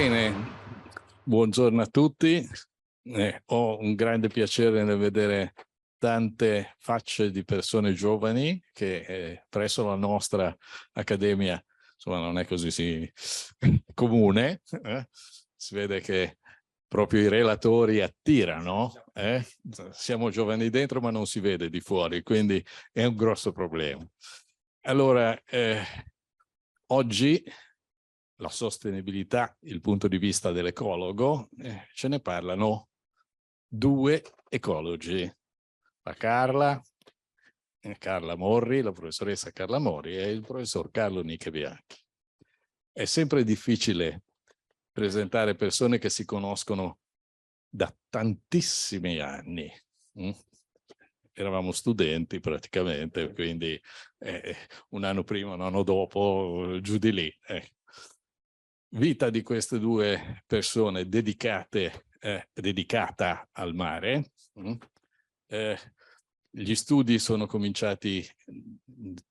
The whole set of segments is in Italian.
Bene, buongiorno a tutti. Ho un grande piacere nel vedere tante facce di persone giovani che presso la nostra accademia, insomma, non è così comune. Si vede che proprio i relatori attirano. Siamo giovani dentro ma non si vede di fuori, quindi è un grosso problema. Allora, oggi la sostenibilità, il punto di vista dell'ecologo, ce ne parlano due ecologi, la Carla Morri, la professoressa Carla Morri e il professor Carlo Niche-Bianchi. È sempre difficile presentare persone che si conoscono da tantissimi anni. Eravamo studenti praticamente, quindi un anno prima, un anno dopo, giù di lì. Vita di queste due persone dedicata al mare. Gli studi sono cominciati,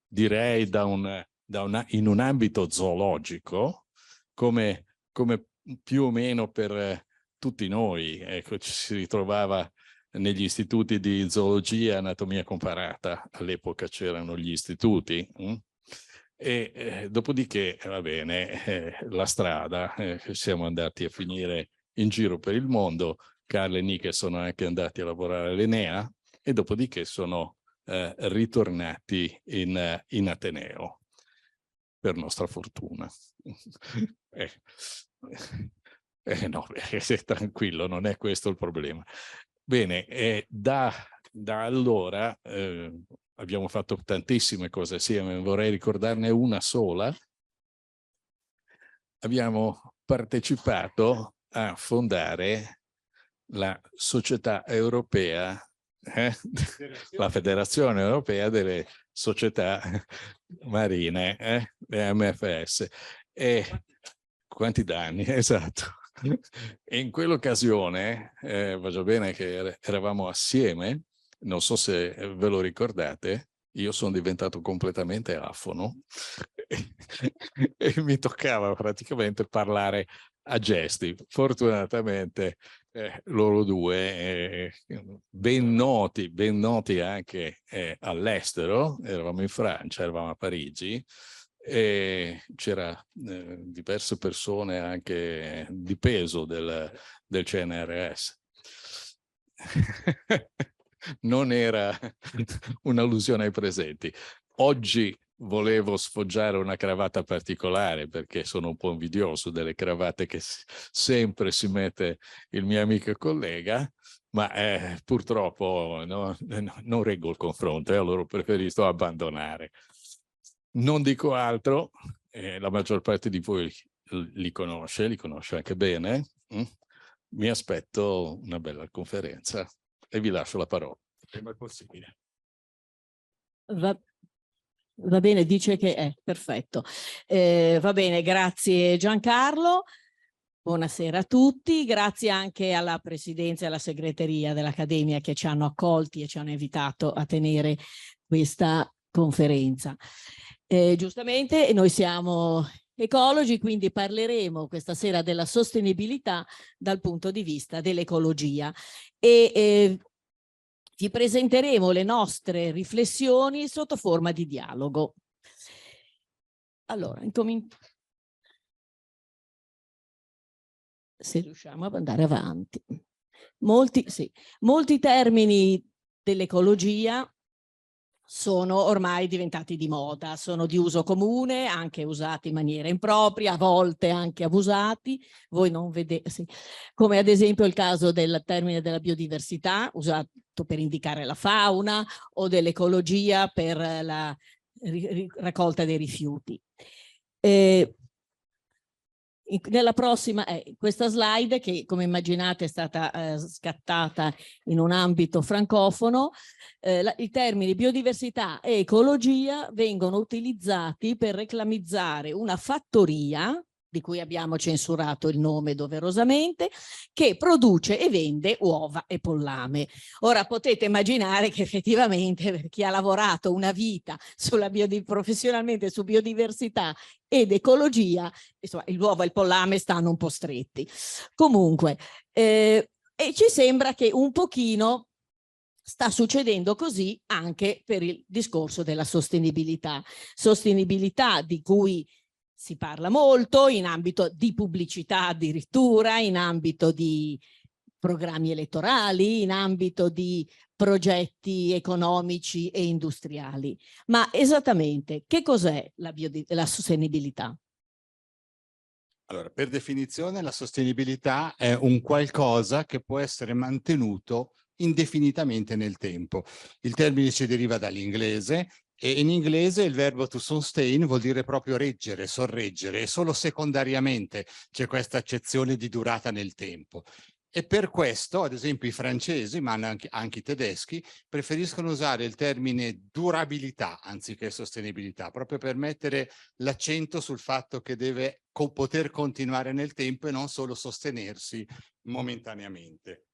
direi, in un ambito zoologico, come più o meno per tutti noi. Ecco, ci si ritrovava negli istituti di zoologia e anatomia comparata. All'epoca c'erano gli istituti. E dopodiché, va bene, la strada, siamo andati a finire in giro per il mondo. Carla e Niche sono anche andati a lavorare all'Enea e dopodiché sono ritornati in Ateneo, per nostra fortuna. No, tranquillo, non è questo il problema. Bene, da allora abbiamo fatto tantissime cose assieme, vorrei ricordarne una sola. Abbiamo partecipato a fondare la Società Europea, la Federazione Europea delle Società Marine, le MFS. E quanti danni, esatto. E in quell'occasione, va già bene che eravamo assieme, non so se ve lo ricordate, io sono diventato completamente afono e mi toccava praticamente parlare a gesti. Fortunatamente loro due, ben noti anche all'estero, eravamo in Francia, eravamo a Parigi, e c'era diverse persone anche di peso del CNRS. Non era un'allusione ai presenti. Oggi volevo sfoggiare una cravatta particolare perché sono un po' invidioso delle cravatte che sempre si mette il mio amico e collega, ma purtroppo non reggo il confronto e allora preferisco abbandonare. Non dico altro, la maggior parte di voi li conosce anche bene. Mi aspetto una bella conferenza e vi lascio la parola, il prima possibile. Va bene, dice che è perfetto. Va bene, grazie Giancarlo. Buonasera a tutti, grazie anche alla Presidenza e alla Segreteria dell'Accademia che ci hanno accolti e ci hanno invitato a tenere questa conferenza. Giustamente noi siamo ecologi, quindi parleremo questa sera della sostenibilità dal punto di vista dell'ecologia e vi presenteremo le nostre riflessioni sotto forma di dialogo. Allora, se riusciamo ad andare avanti. Molti termini dell'ecologia sono ormai diventati di moda, sono di uso comune, anche usati in maniera impropria, a volte anche abusati. Voi non vedete, come ad esempio il caso del termine della biodiversità, usato per indicare la fauna, o dell'ecologia per la raccolta dei rifiuti. Nella prossima, questa slide che come immaginate è stata scattata in un ambito francofono, i termini biodiversità e ecologia vengono utilizzati per reclamizzare una fattoria di cui abbiamo censurato il nome doverosamente, che produce e vende uova e pollame. Ora potete immaginare che effettivamente per chi ha lavorato una vita professionalmente su biodiversità ed ecologia, insomma, l'uovo e il pollame stanno un po' stretti. Comunque, e ci sembra che un pochino sta succedendo così anche per il discorso della sostenibilità di cui si parla molto in ambito di pubblicità, addirittura in ambito di programmi elettorali, in ambito di progetti economici e industriali. Ma esattamente che cos'è la sostenibilità? Allora, per definizione la sostenibilità è un qualcosa che può essere mantenuto indefinitamente nel tempo. Il termine ci deriva dall'inglese e in inglese il verbo to sustain vuol dire proprio reggere, sorreggere, e solo secondariamente c'è questa accezione di durata nel tempo. E per questo, ad esempio, i francesi, ma anche i tedeschi, preferiscono usare il termine durabilità anziché sostenibilità, proprio per mettere l'accento sul fatto che deve poter continuare nel tempo e non solo sostenersi momentaneamente.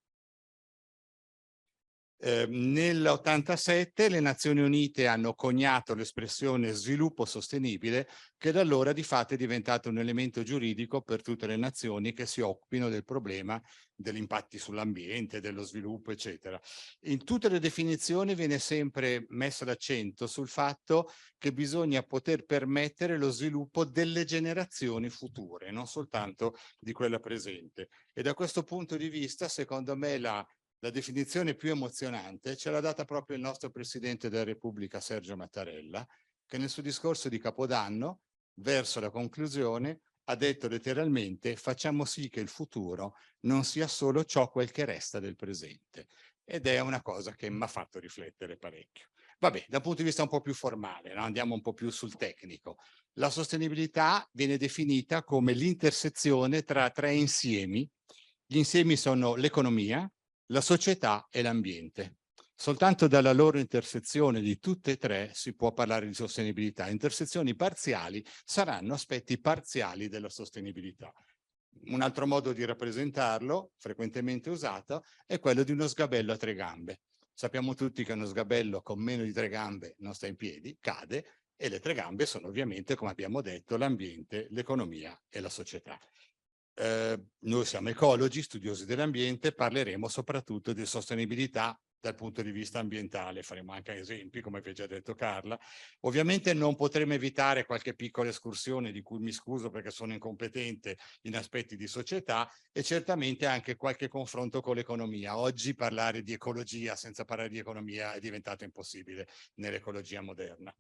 Nell'87 le Nazioni Unite hanno coniato l'espressione sviluppo sostenibile, che da allora di fatto è diventato un elemento giuridico per tutte le nazioni che si occupino del problema degli impatti sull'ambiente, dello sviluppo, eccetera. In tutte le definizioni viene sempre messo l'accento sul fatto che bisogna poter permettere lo sviluppo delle generazioni future, non soltanto di quella presente. E da questo punto di vista, secondo me, la definizione più emozionante ce l'ha data proprio il nostro Presidente della Repubblica, Sergio Mattarella, che nel suo discorso di Capodanno, verso la conclusione, ha detto letteralmente: facciamo sì che il futuro non sia solo quel che resta del presente. Ed è una cosa che mi ha fatto riflettere parecchio. Vabbè, da un punto di vista un po' più formale, no? Andiamo un po' più sul tecnico. La sostenibilità viene definita come l'intersezione tra tre insiemi. Gli insiemi sono l'economia, la società e l'ambiente. Soltanto dalla loro intersezione di tutte e tre si può parlare di sostenibilità. Intersezioni parziali saranno aspetti parziali della sostenibilità. Un altro modo di rappresentarlo, frequentemente usato, è quello di uno sgabello a tre gambe. Sappiamo tutti che uno sgabello con meno di tre gambe non sta in piedi, cade, e le tre gambe sono ovviamente, come abbiamo detto, l'ambiente, l'economia e la società. Noi siamo ecologi, studiosi dell'ambiente, parleremo soprattutto di sostenibilità dal punto di vista ambientale, faremo anche esempi, come vi ha già detto Carla. Ovviamente non potremo evitare qualche piccola escursione, di cui mi scuso perché sono incompetente in aspetti di società, e certamente anche qualche confronto con l'economia. Oggi parlare di ecologia senza parlare di economia è diventato impossibile nell'ecologia moderna.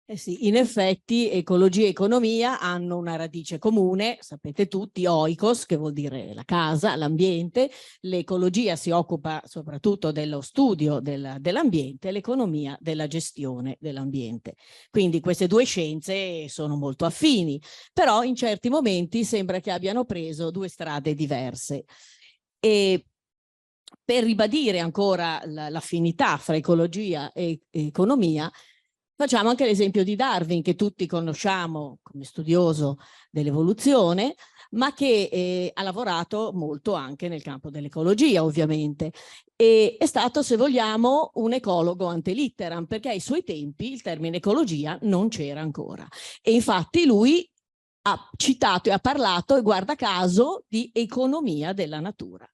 Eh sì, in effetti ecologia e economia hanno una radice comune, sapete tutti, oikos, che vuol dire la casa, l'ambiente. L'ecologia si occupa soprattutto dello studio dell'ambiente, l'economia della gestione dell'ambiente. Quindi queste due scienze sono molto affini, però in certi momenti sembra che abbiano preso due strade diverse. E per ribadire ancora l'affinità fra ecologia e economia, facciamo anche l'esempio di Darwin, che tutti conosciamo come studioso dell'evoluzione, ma che ha lavorato molto anche nel campo dell'ecologia, ovviamente. E è stato, se vogliamo, un ecologo ante litteram, perché ai suoi tempi il termine ecologia non c'era ancora. E infatti lui ha citato e ha parlato, e guarda caso, di economia della natura.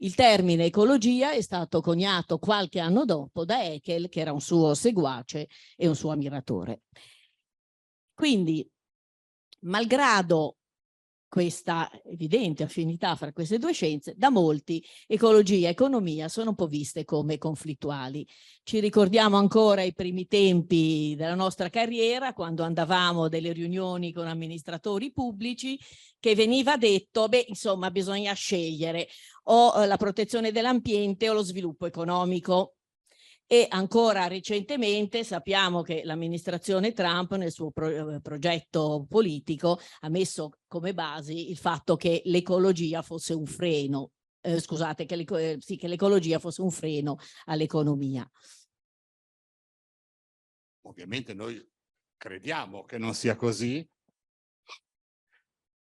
Il termine ecologia è stato coniato qualche anno dopo da Haeckel, che era un suo seguace e un suo ammiratore. Quindi, malgrado questa evidente affinità fra queste due scienze, da molti ecologia e economia sono un po' viste come conflittuali. Ci ricordiamo ancora i primi tempi della nostra carriera, quando andavamo a delle riunioni con amministratori pubblici, che veniva detto, beh, insomma, bisogna scegliere o la protezione dell'ambiente o lo sviluppo economico. E ancora recentemente sappiamo che l'amministrazione Trump nel suo progetto politico ha messo come basi il fatto che l'ecologia fosse un freno, scusate, che l'ecologia fosse un freno all'economia. Ovviamente noi crediamo che non sia così,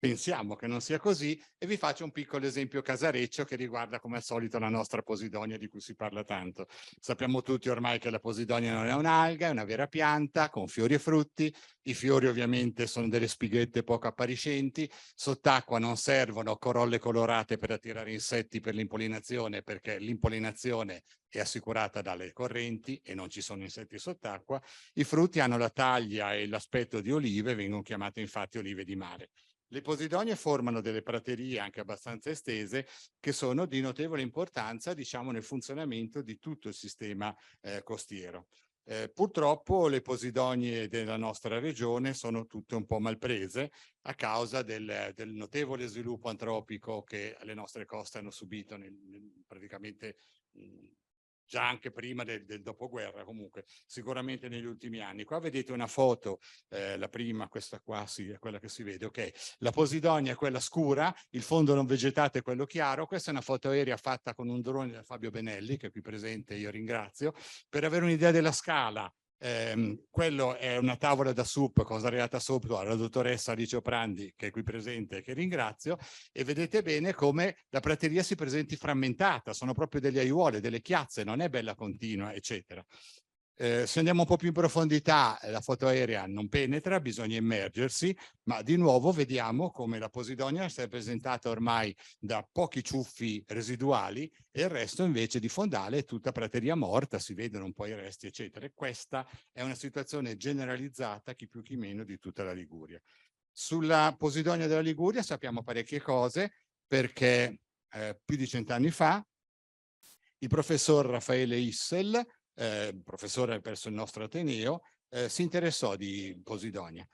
pensiamo che non sia così, e vi faccio un piccolo esempio casareccio che riguarda come al solito la nostra posidonia di cui si parla tanto. Sappiamo tutti ormai che la posidonia non è un'alga, è una vera pianta con fiori e frutti. I fiori ovviamente sono delle spighette poco appariscenti, sott'acqua non servono corolle colorate per attirare insetti per l'impollinazione, perché l'impollinazione è assicurata dalle correnti e non ci sono insetti sott'acqua. I frutti hanno la taglia e l'aspetto di olive, vengono chiamate infatti olive di mare. Le posidonie formano delle praterie anche abbastanza estese che sono di notevole importanza, diciamo, nel funzionamento di tutto il sistema costiero. Purtroppo le posidonie della nostra regione sono tutte un po' malprese a causa del notevole sviluppo antropico che le nostre coste hanno subito praticamente già anche prima del dopoguerra, comunque sicuramente negli ultimi anni. Qua vedete una foto, la prima, questa qua sì, è quella che si vede, ok? La posidonia è quella scura, il fondo non vegetato è quello chiaro. Questa è una foto aerea fatta con un drone da Fabio Benelli, che è qui presente, io ringrazio, per avere un'idea della scala. Quello è una tavola da SUP cosariata sopra la dottoressa Alice Oprandi, che è qui presente e che ringrazio, e vedete bene come la prateria si presenti frammentata, sono proprio delle aiuole, delle chiazze, non è bella continua, eccetera. Se andiamo un po' più in profondità, la foto aerea non penetra, bisogna immergersi, ma di nuovo vediamo come la posidonia si è presentata ormai da pochi ciuffi residuali e il resto invece di fondale è tutta prateria morta, si vedono un po' i resti, eccetera. E questa è una situazione generalizzata, chi più chi meno, di tutta la Liguria. Sulla posidonia della Liguria sappiamo parecchie cose, perché più di 100 anni fa il professor Raffaele Issel, professore presso il nostro Ateneo, si interessò di posidonia.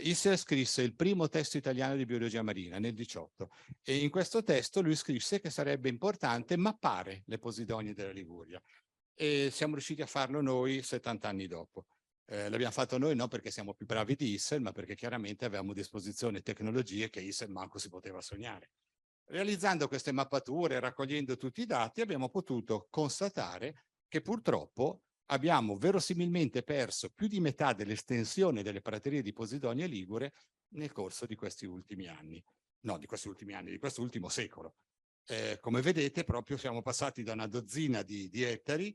Issel scrisse il primo testo italiano di biologia marina nel 18 e in questo testo lui scrisse che sarebbe importante mappare le posidonie della Liguria, e siamo riusciti a farlo noi 70 anni dopo. L'abbiamo fatto noi non perché siamo più bravi di Issel, ma perché chiaramente avevamo a disposizione tecnologie che Issel manco si poteva sognare. Realizzando queste mappature, raccogliendo tutti i dati, abbiamo potuto constatare che purtroppo abbiamo verosimilmente perso più di metà dell'estensione delle praterie di Posidonia ligure nel corso di questi ultimi anni. No, di questi ultimi anni, di questo ultimo secolo. Come vedete, proprio siamo passati da una dozzina di ettari,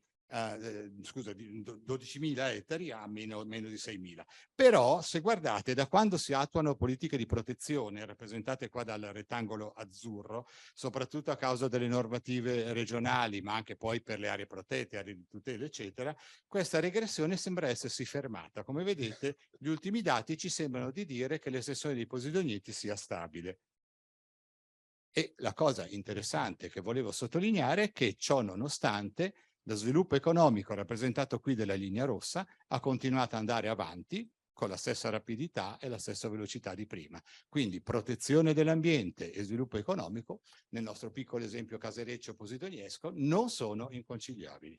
scusa, di 12.000 ettari a meno di 6.000. Però, se guardate, da quando si attuano politiche di protezione, rappresentate qua dal rettangolo azzurro, soprattutto a causa delle normative regionali, ma anche poi per le aree protette, aree di tutela, eccetera, questa regressione sembra essersi fermata. Come vedete, gli ultimi dati ci sembrano di dire che l'estensione dei posidonieti sia stabile. E la cosa interessante che volevo sottolineare è che ciò nonostante lo sviluppo economico rappresentato qui dalla linea rossa ha continuato ad andare avanti con la stessa rapidità e la stessa velocità di prima. Quindi protezione dell'ambiente e sviluppo economico, nel nostro piccolo esempio casereccio posidoniesco, non sono inconciliabili.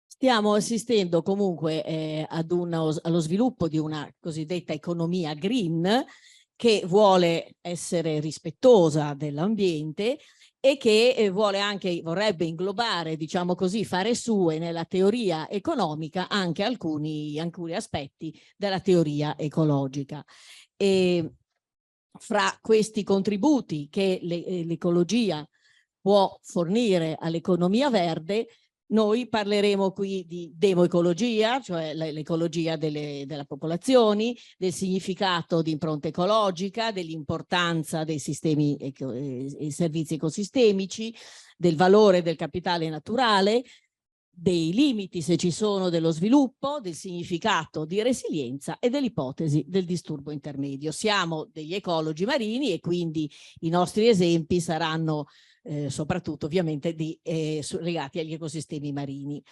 Stiamo assistendo comunque allo sviluppo di una cosiddetta economia green, che vuole essere rispettosa dell'ambiente e che vorrebbe inglobare, diciamo così, fare sue nella teoria economica anche alcuni aspetti della teoria ecologica. E fra questi contributi che l'ecologia può fornire all'economia verde, noi parleremo qui di demoecologia, cioè l'ecologia della popolazioni, del significato di impronta ecologica, dell'importanza dei sistemi e servizi ecosistemici, del valore del capitale naturale, dei limiti, se ci sono, dello sviluppo, del significato di resilienza e dell'ipotesi del disturbo intermedio. Siamo degli ecologi marini e quindi i nostri esempi saranno soprattutto ovviamente legati agli ecosistemi marini.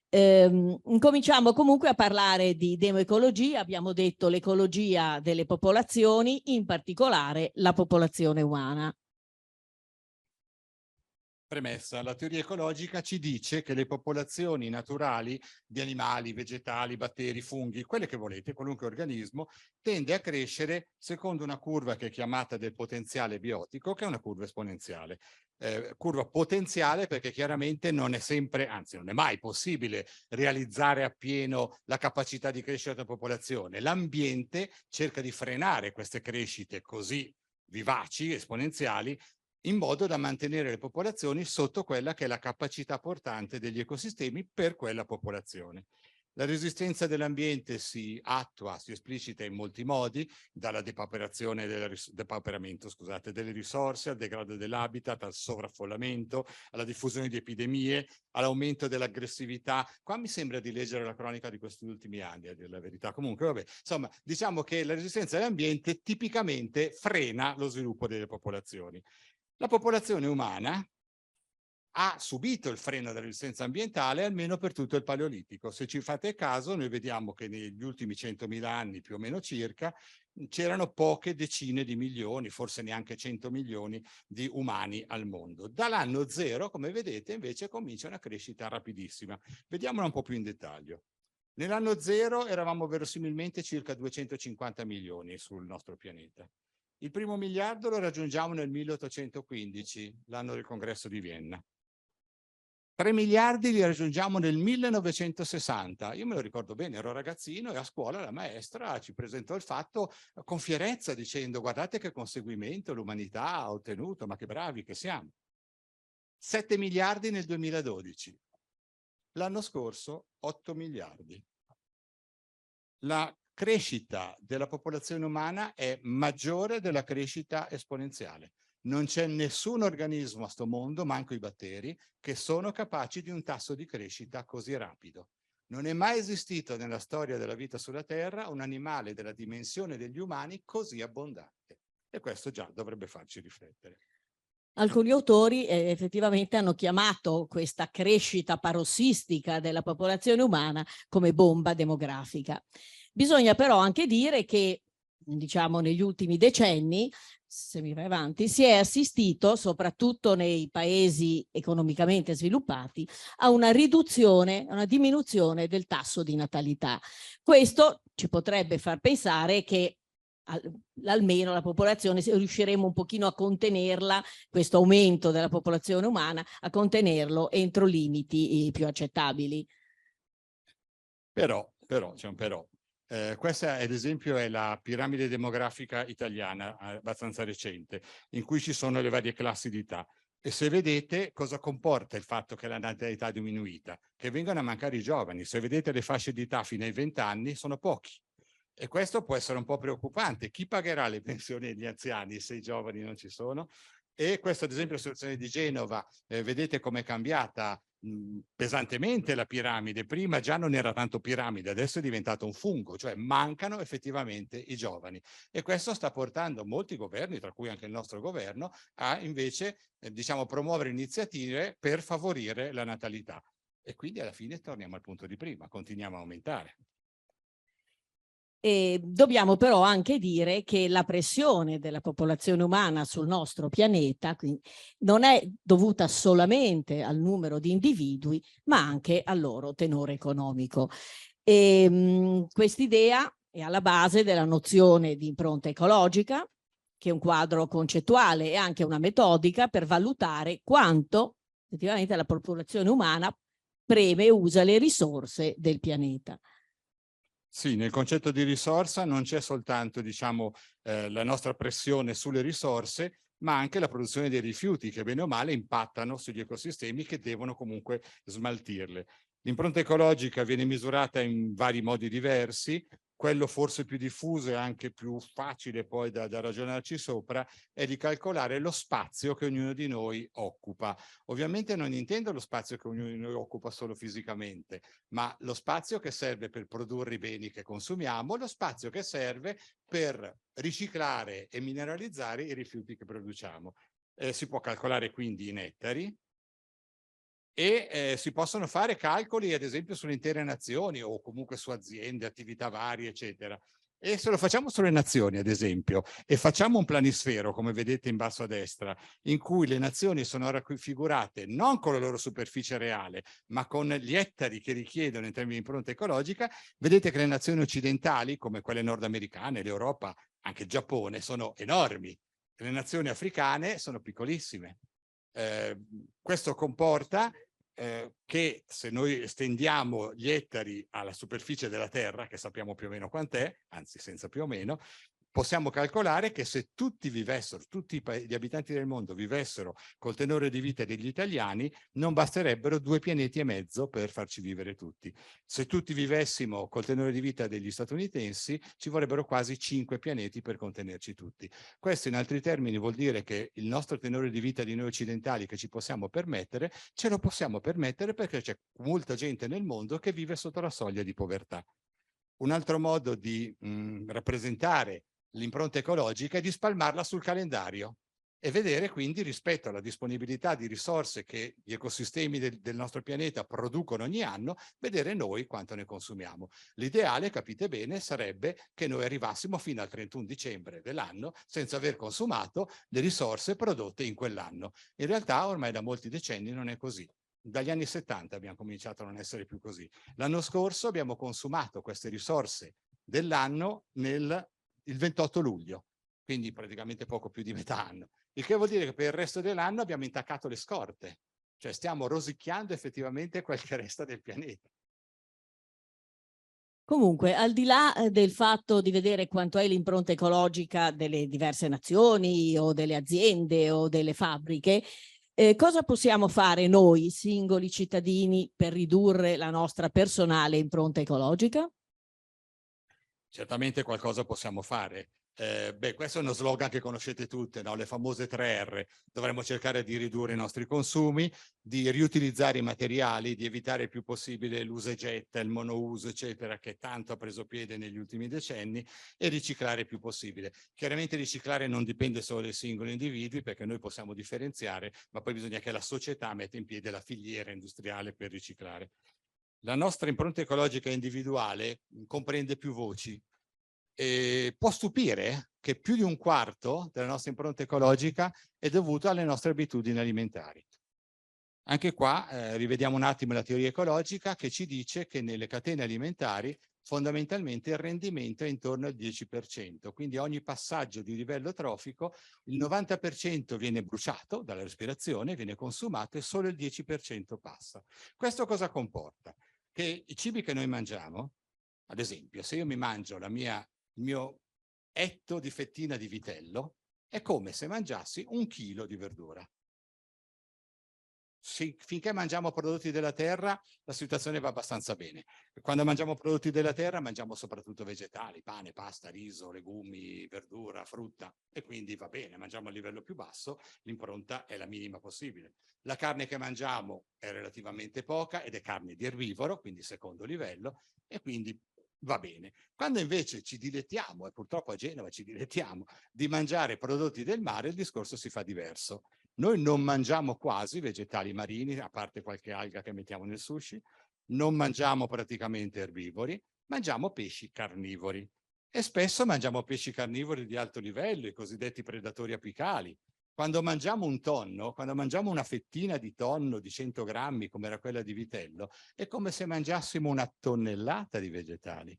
Cominciamo comunque a parlare di demoecologia. Abbiamo detto l'ecologia delle popolazioni, in particolare la popolazione umana. Premessa, la teoria ecologica ci dice che le popolazioni naturali di animali, vegetali, batteri, funghi, quelle che volete, qualunque organismo, tende a crescere secondo una curva che è chiamata del potenziale biotico, che è una curva esponenziale. curva potenziale, perché chiaramente non è sempre, anzi non è mai possibile realizzare appieno la capacità di crescita della popolazione. L'ambiente cerca di frenare queste crescite così vivaci, esponenziali, in modo da mantenere le popolazioni sotto quella che è la capacità portante degli ecosistemi per quella popolazione. La resistenza dell'ambiente si attua, si esplicita in molti modi, dalla depauperamento, scusate, delle risorse, al degrado dell'habitat, al sovraffollamento, alla diffusione di epidemie, all'aumento dell'aggressività. Qua mi sembra di leggere la cronaca di questi ultimi anni, a dire la verità. Comunque, vabbè, insomma, diciamo che la resistenza dell'ambiente tipicamente frena lo sviluppo delle popolazioni. La popolazione umana ha subito il freno della resistenza ambientale almeno per tutto il Paleolitico. Se ci fate caso, noi vediamo che negli ultimi 100.000 anni, più o meno circa, c'erano poche decine di milioni, forse neanche 100 milioni di umani al mondo. Dall'anno zero, come vedete, invece comincia una crescita rapidissima. Vediamola un po' più in dettaglio. Nell'anno zero eravamo verosimilmente circa 250 milioni sul nostro pianeta. Il primo miliardo lo raggiungiamo nel 1815, l'anno del congresso di Vienna. 3 miliardi li raggiungiamo nel 1960. Io me lo ricordo bene, ero ragazzino e a scuola la maestra ci presentò il fatto con fierezza dicendo: guardate che conseguimento l'umanità ha ottenuto, ma che bravi che siamo. 7 miliardi nel 2012. L'anno scorso 8 miliardi. La crescita della popolazione umana è maggiore della crescita esponenziale. Non c'è nessun organismo a sto mondo, manco i batteri, che sono capaci di un tasso di crescita così rapido. Non è mai esistito nella storia della vita sulla Terra un animale della dimensione degli umani così abbondante. E questo già dovrebbe farci riflettere. Alcuni autori effettivamente hanno chiamato questa crescita parossistica della popolazione umana come bomba demografica. Bisogna però anche dire che, diciamo, negli ultimi decenni, se mi vai avanti, si è assistito, soprattutto nei paesi economicamente sviluppati, a una riduzione, a una diminuzione del tasso di natalità. Questo ci potrebbe far pensare che almeno la popolazione, se riusciremo un pochino a contenerla, questo aumento della popolazione umana, a contenerlo entro limiti più accettabili. Però c'è un però. Questa ad esempio è la piramide demografica italiana, abbastanza recente, in cui ci sono le varie classi di età. E se vedete cosa comporta il fatto che la natalità è diminuita, che vengono a mancare i giovani. Se vedete le fasce di età fino ai 20 anni sono pochi. E questo può essere un po' preoccupante. Chi pagherà le pensioni agli anziani se i giovani non ci sono? E questo ad esempio la situazione di Genova, vedete com'è cambiata pesantemente la piramide. Prima già non era tanto piramide, adesso è diventato un fungo, cioè mancano effettivamente i giovani. E questo sta portando molti governi, tra cui anche il nostro governo, a invece diciamo promuovere iniziative per favorire la natalità. E quindi alla fine torniamo al punto di prima, continuiamo a aumentare. E dobbiamo però anche dire che la pressione della popolazione umana sul nostro pianeta non è dovuta solamente al numero di individui, ma anche al loro tenore economico. Quest'idea è alla base della nozione di impronta ecologica, che è un quadro concettuale e anche una metodica per valutare quanto effettivamente la popolazione umana preme e usa le risorse del pianeta. Sì, nel concetto di risorsa non c'è soltanto, diciamo, la nostra pressione sulle risorse, ma anche la produzione dei rifiuti che bene o male impattano sugli ecosistemi che devono comunque smaltirle. L'impronta ecologica viene misurata in vari modi diversi. Quello forse più diffuso e anche più facile poi da ragionarci sopra è di calcolare lo spazio che ognuno di noi occupa. Ovviamente non intendo lo spazio che ognuno di noi occupa solo fisicamente, ma lo spazio che serve per produrre i beni che consumiamo, lo spazio che serve per riciclare e mineralizzare i rifiuti che produciamo. Si può calcolare quindi in ettari, e si possono fare calcoli ad esempio sulle intere nazioni o comunque su aziende, attività varie, eccetera. E se lo facciamo sulle nazioni, ad esempio, e facciamo un planisfero, come vedete in basso a destra, in cui le nazioni sono raffigurate non con la loro superficie reale, ma con gli ettari che richiedono in termini di impronta ecologica, vedete che le nazioni occidentali, come quelle nordamericane, l'Europa, anche il Giappone, sono enormi. Le nazioni africane sono piccolissime. Questo comporta che se noi estendiamo gli ettari alla superficie della Terra, che sappiamo più o meno quant'è, anzi senza più o meno, possiamo calcolare che se tutti vivessero, tutti gli abitanti del mondo vivessero col tenore di vita degli italiani, non basterebbero 2 pianeti e mezzo per farci vivere tutti. Se tutti vivessimo col tenore di vita degli statunitensi, ci vorrebbero quasi 5 pianeti per contenerci tutti. Questo in altri termini vuol dire che il nostro tenore di vita di noi occidentali che ci possiamo permettere, ce lo possiamo permettere perché c'è molta gente nel mondo che vive sotto la soglia di povertà. Un altro modo di rappresentare l'impronta ecologica è di spalmarla sul calendario e vedere quindi rispetto alla disponibilità di risorse che gli ecosistemi del nostro pianeta producono ogni anno, vedere noi quanto ne consumiamo. L'ideale, capite bene, sarebbe che noi arrivassimo fino al 31 dicembre dell'anno senza aver consumato le risorse prodotte in quell'anno. In realtà ormai da molti decenni non è così. Dagli anni 70 abbiamo cominciato a non essere più così. L'anno scorso abbiamo consumato queste risorse dell'anno il 28 luglio, quindi praticamente poco più di metà anno. Il che vuol dire che per il resto dell'anno abbiamo intaccato le scorte, cioè stiamo rosicchiando effettivamente quel che resta del pianeta. Comunque, al di là del fatto di vedere quanto è l'impronta ecologica delle diverse nazioni o delle aziende o delle fabbriche, cosa possiamo fare noi, singoli cittadini, per ridurre la nostra personale impronta ecologica? Certamente qualcosa possiamo fare. Questo è uno slogan che conoscete tutte, no? Le famose 3R. Dovremmo cercare di ridurre i nostri consumi, di riutilizzare i materiali, di evitare il più possibile l'usa e getta, il monouso, eccetera, che tanto ha preso piede negli ultimi decenni, e riciclare il più possibile. Chiaramente riciclare non dipende solo dai singoli individui, perché noi possiamo differenziare, ma poi bisogna che la società metta in piedi la filiera industriale per riciclare. La nostra impronta ecologica individuale comprende più voci. Può stupire che più di un quarto della nostra impronta ecologica è dovuto alle nostre abitudini alimentari. Anche qua rivediamo un attimo la teoria ecologica che ci dice che nelle catene alimentari fondamentalmente il rendimento è intorno al 10%, quindi ogni passaggio di livello trofico il 90% viene bruciato dalla respirazione, viene consumato e solo il 10% passa. Questo cosa comporta? Che i cibi che noi mangiamo, ad esempio, se io mi mangio il mio etto di fettina di vitello, è come se mangiassi 1 chilo di verdura. Finché mangiamo prodotti della terra, la situazione va abbastanza bene. Quando mangiamo prodotti della terra, mangiamo soprattutto vegetali, pane, pasta, riso, legumi, verdura, frutta, e quindi va bene, mangiamo a livello più basso, l'impronta è la minima possibile. La carne che mangiamo è relativamente poca ed è carne di erbivoro, quindi secondo livello, e quindi va bene. Quando invece ci dilettiamo, e purtroppo a Genova ci dilettiamo, di mangiare prodotti del mare, il discorso si fa diverso. Noi non mangiamo quasi vegetali marini, a parte qualche alga che mettiamo nel sushi, non mangiamo praticamente erbivori, mangiamo pesci carnivori. E spesso mangiamo pesci carnivori di alto livello, i cosiddetti predatori apicali. Quando mangiamo un tonno, quando mangiamo una fettina di tonno di 100 grammi, come era quella di vitello, è come se mangiassimo 1 tonnellata di vegetali.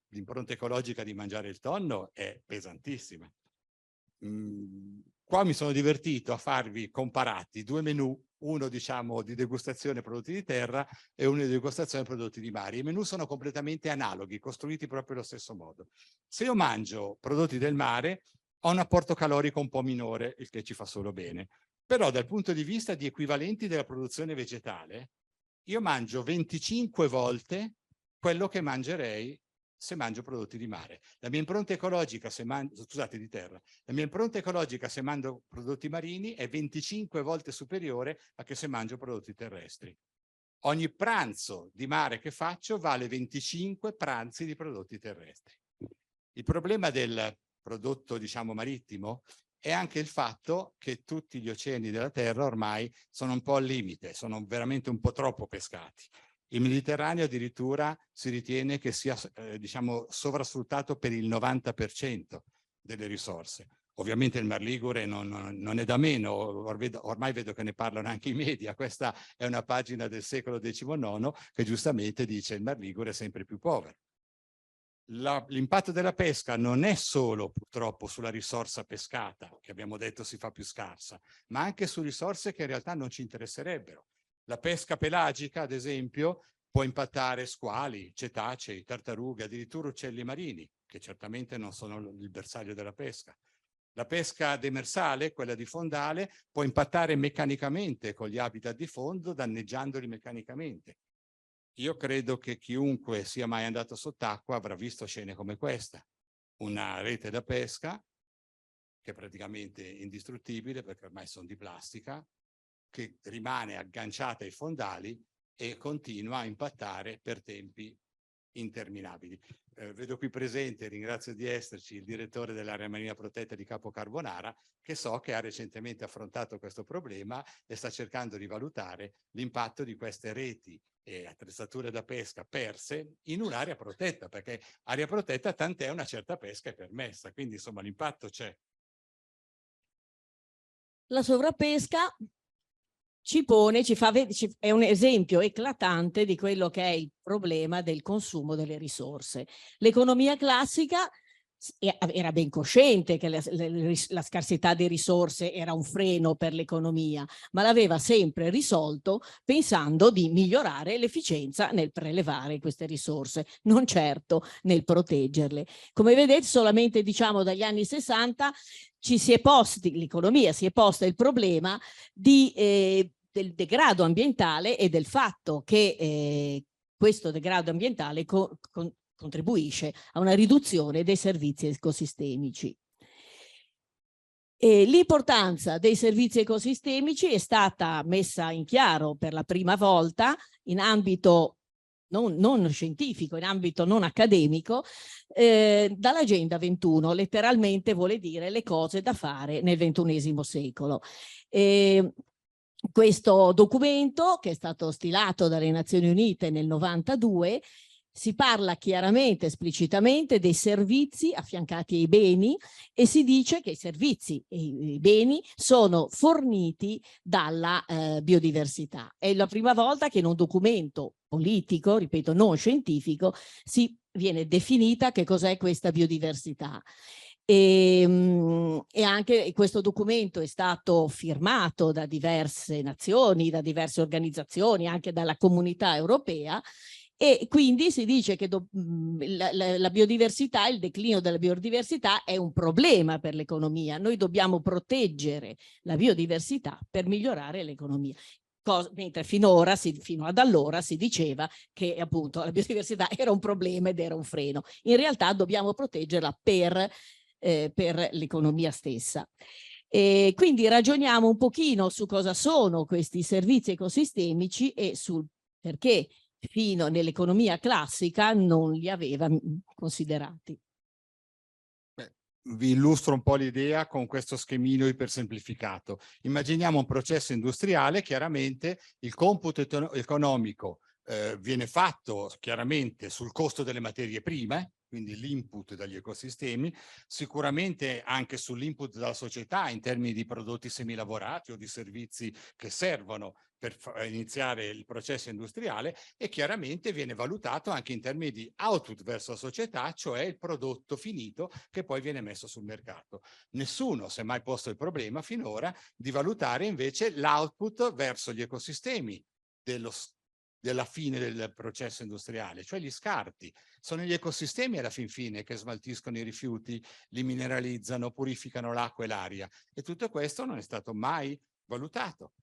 L'impronta ecologica di mangiare il tonno è pesantissima. Qua mi sono divertito a farvi comparati 2 menù, uno diciamo di degustazione prodotti di terra e uno di degustazione prodotti di mare. I menù sono completamente analoghi, costruiti proprio allo stesso modo. Se io mangio prodotti del mare, ho un apporto calorico un po' minore, il che ci fa solo bene. Però dal punto di vista di equivalenti della produzione vegetale, io mangio 25 volte quello che mangerei se mangio prodotti di mare. La mia impronta ecologica, scusate, di terra, la mia impronta ecologica se mangio prodotti marini è 25 volte superiore a che se mangio prodotti terrestri. Ogni pranzo di mare che faccio vale 25 pranzi di prodotti terrestri. Il problema del prodotto, diciamo, marittimo è anche il fatto che tutti gli oceani della Terra ormai sono un po' al limite, sono veramente un po' troppo pescati. Il Mediterraneo addirittura si ritiene che sia diciamo, sovrasfruttato per il 90% delle risorse. Ovviamente il Mar Ligure non è da meno, ormai vedo che ne parlano anche i media. Questa è una pagina del secolo XIX che giustamente dice il Mar Ligure è sempre più povero. L'impatto della pesca non è solo purtroppo sulla risorsa pescata, che abbiamo detto si fa più scarsa, ma anche su risorse che in realtà non ci interesserebbero. La pesca pelagica, ad esempio, può impattare squali, cetacei, tartarughe, addirittura uccelli marini, che certamente non sono il bersaglio della pesca. La pesca demersale, quella di fondale, può impattare meccanicamente con gli habitat di fondo, danneggiandoli meccanicamente. Io credo che chiunque sia mai andato sott'acqua avrà visto scene come questa. Una rete da pesca, che è praticamente indistruttibile perché ormai sono di plastica, che rimane agganciata ai fondali e continua a impattare per tempi interminabili. Vedo qui presente, ringrazio di esserci, il direttore dell'area marina protetta di Capo Carbonara, che so che ha recentemente affrontato questo problema e sta cercando di valutare l'impatto di queste reti e attrezzature da pesca perse in un'area protetta, perché area protetta tant'è una certa pesca è permessa, quindi insomma l'impatto c'è. La sovrappesca è un esempio eclatante di quello che è il problema del consumo delle risorse. L'economia classica era ben cosciente che la scarsità di risorse era un freno per l'economia, ma l'aveva sempre risolto pensando di migliorare l'efficienza nel prelevare queste risorse, non certo nel proteggerle. Come vedete, solamente diciamo dagli anni 60 l'economia si è posta il problema del degrado ambientale e del fatto che questo degrado ambientale contribuisce a una riduzione dei servizi ecosistemici. L'importanza dei servizi ecosistemici è stata messa in chiaro per la prima volta in ambito non scientifico, in ambito non accademico, dall'Agenda 21, letteralmente vuole dire le cose da fare nel XXI secolo. Questo documento, che è stato stilato dalle Nazioni Unite nel 92, si parla chiaramente, esplicitamente dei servizi affiancati ai beni e si dice che i servizi e i beni sono forniti dalla biodiversità. È la prima volta che in un documento politico, ripeto, non scientifico, viene definita che cos'è questa biodiversità. E anche questo documento è stato firmato da diverse nazioni, da diverse organizzazioni, anche dalla Comunità Europea, e quindi si dice che la biodiversità, il declino della biodiversità è un problema per l'economia. Noi dobbiamo proteggere la biodiversità per migliorare l'economia. Mentre fino ad allora si diceva che appunto la biodiversità era un problema ed era un freno. In realtà dobbiamo proteggerla per l'economia stessa. Quindi ragioniamo un pochino su cosa sono questi servizi ecosistemici e sul perché fino nell'economia classica non li aveva considerati. Vi illustro un po' l'idea con questo schemino ipersemplificato. Immaginiamo un processo industriale, chiaramente il computo economico viene fatto chiaramente sul costo delle materie prime, quindi l'input dagli ecosistemi, sicuramente anche sull'input dalla società in termini di prodotti semilavorati o di servizi che servono per iniziare il processo industriale, e chiaramente viene valutato anche in termini di output verso la società, cioè il prodotto finito che poi viene messo sul mercato. Nessuno si è mai posto il problema finora di valutare invece l'output verso gli ecosistemi della fine del processo industriale, cioè gli scarti. Sono gli ecosistemi alla fin fine che smaltiscono i rifiuti, li mineralizzano, purificano l'acqua e l'aria, e tutto questo non è stato mai valutato.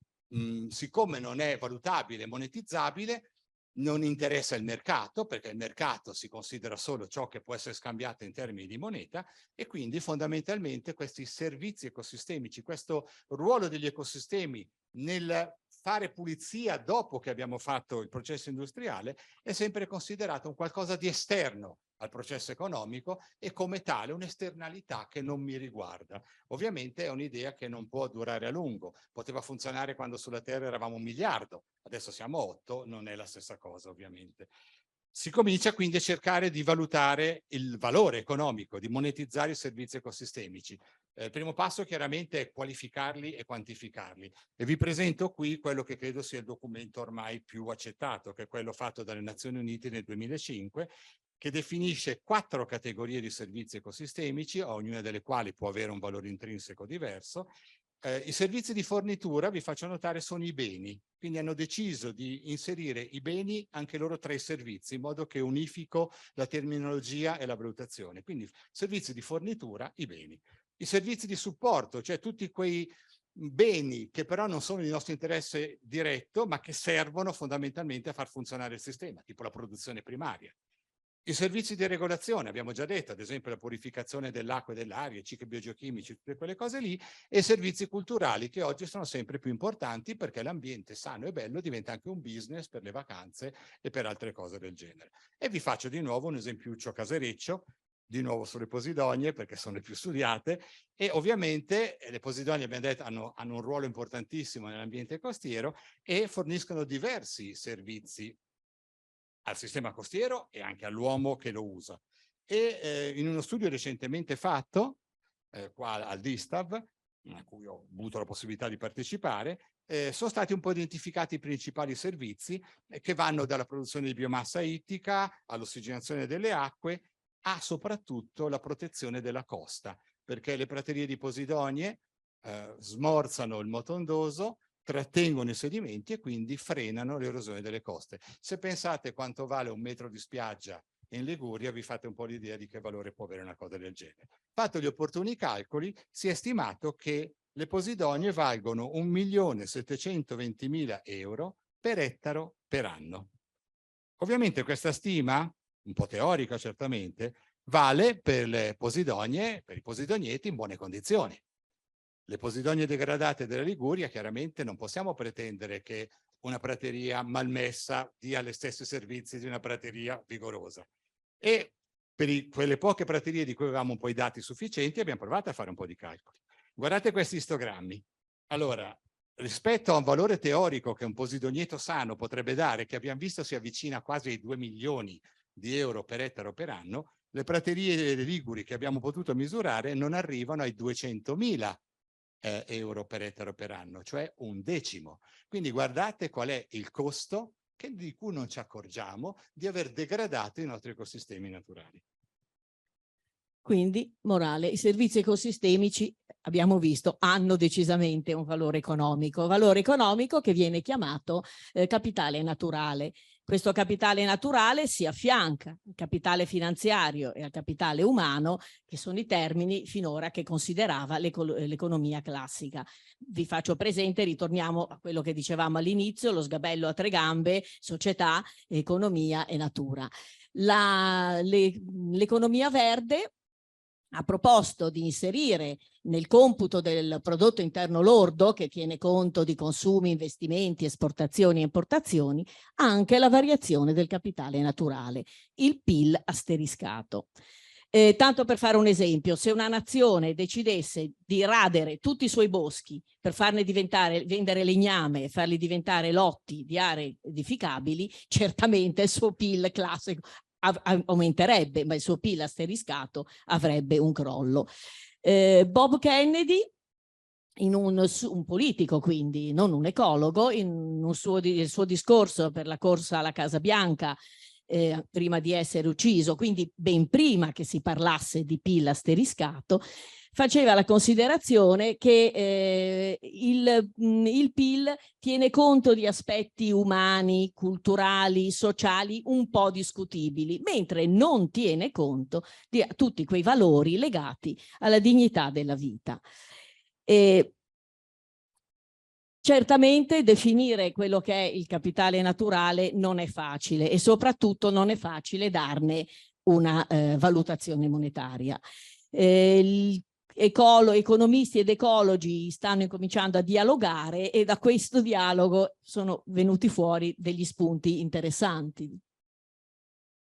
Siccome non è valutabile, monetizzabile, non interessa il mercato, perché il mercato si considera solo ciò che può essere scambiato in termini di moneta, e quindi fondamentalmente questi servizi ecosistemici, questo ruolo degli ecosistemi nel fare pulizia dopo che abbiamo fatto il processo industriale è sempre considerato un qualcosa di esterno al processo economico e come tale un'esternalità che non mi riguarda. Ovviamente è un'idea che non può durare a lungo. Poteva funzionare quando sulla Terra eravamo 1 miliardo, adesso siamo 8, non è la stessa cosa ovviamente. Si comincia quindi a cercare di valutare il valore economico, di monetizzare i servizi ecosistemici. Il primo passo chiaramente è qualificarli e quantificarli, e vi presento qui quello che credo sia il documento ormai più accettato, che è quello fatto dalle Nazioni Unite nel 2005, che definisce 4 categorie di servizi ecosistemici, ognuna delle quali può avere un valore intrinseco diverso. I servizi di fornitura, vi faccio notare, sono i beni, quindi hanno deciso di inserire i beni anche loro tra i servizi, in modo che unifico la terminologia e la valutazione. Quindi servizi di fornitura, i beni. I servizi di supporto, cioè tutti quei beni che però non sono di nostro interesse diretto, ma che servono fondamentalmente a far funzionare il sistema, tipo la produzione primaria. I servizi di regolazione, abbiamo già detto, ad esempio la purificazione dell'acqua e dell'aria, i cicli biogeochimici, tutte quelle cose lì, e servizi culturali che oggi sono sempre più importanti perché l'ambiente sano e bello diventa anche un business per le vacanze e per altre cose del genere. E vi faccio di nuovo un esempiuccio casereccio, di nuovo sulle posidonie perché sono le più studiate, e ovviamente le posidonie, abbiamo detto, hanno un ruolo importantissimo nell'ambiente costiero e forniscono diversi servizi al sistema costiero e anche all'uomo che lo usa. E in uno studio recentemente fatto, qua al DISTAV, a cui ho avuto la possibilità di partecipare, sono stati un po' identificati i principali servizi che vanno dalla produzione di biomassa ittica all'ossigenazione delle acque a soprattutto la protezione della costa, perché le praterie di posidonie smorzano il moto ondoso, trattengono i sedimenti e quindi frenano l'erosione delle coste. Se pensate quanto vale un metro di spiaggia in Liguria, vi fate un po' l'idea di che valore può avere una cosa del genere. Fatto gli opportuni calcoli, si è stimato che le posidonie valgono 1.720.000 euro per ettaro per anno. Ovviamente questa stima, un po' teorica certamente, vale per le posidonie, per i posidonieti in buone condizioni. Le posidonie degradate della Liguria, chiaramente non possiamo pretendere che una prateria malmessa dia gli stessi servizi di una prateria vigorosa. E per quelle poche praterie di cui avevamo un po' i dati sufficienti, abbiamo provato a fare un po' di calcoli. Guardate questi istogrammi. Allora, rispetto a un valore teorico che un posidonieto sano potrebbe dare, che abbiamo visto si avvicina quasi ai 2 milioni di euro per ettaro per anno, le praterie liguri che abbiamo potuto misurare non arrivano ai 200.000 euro per ettaro per anno, cioè un decimo. Quindi guardate qual è il costo di cui non ci accorgiamo di aver degradato i nostri ecosistemi naturali. Quindi, morale, i servizi ecosistemici, abbiamo visto, hanno decisamente un valore economico che viene chiamato capitale naturale. Questo capitale naturale si affianca al capitale finanziario e al capitale umano, che sono i termini finora che considerava l'economia classica. Vi faccio presente, ritorniamo a quello che dicevamo all'inizio, lo sgabello a 3 gambe, società, economia e natura. L'economia verde ha proposto di inserire nel computo del prodotto interno lordo, che tiene conto di consumi, investimenti, esportazioni e importazioni, anche la variazione del capitale naturale, il PIL asteriscato. Tanto per fare un esempio, se una nazione decidesse di radere tutti i suoi boschi per farne vendere legname e farli diventare lotti di aree edificabili, certamente il suo PIL classico aumenterebbe, ma il suo PIL asteriscato avrebbe un crollo. Bob Kennedy, un politico quindi, non un ecologo, in il suo discorso per la corsa alla Casa Bianca, prima di essere ucciso, quindi ben prima che si parlasse di PIL asteriscato, faceva la considerazione che il PIL tiene conto di aspetti umani, culturali, sociali un po' discutibili, mentre non tiene conto di tutti quei valori legati alla dignità della vita. Certamente definire quello che è il capitale naturale non è facile e soprattutto non è facile darne una valutazione monetaria. Economisti ed ecologi stanno incominciando a dialogare e da questo dialogo sono venuti fuori degli spunti interessanti.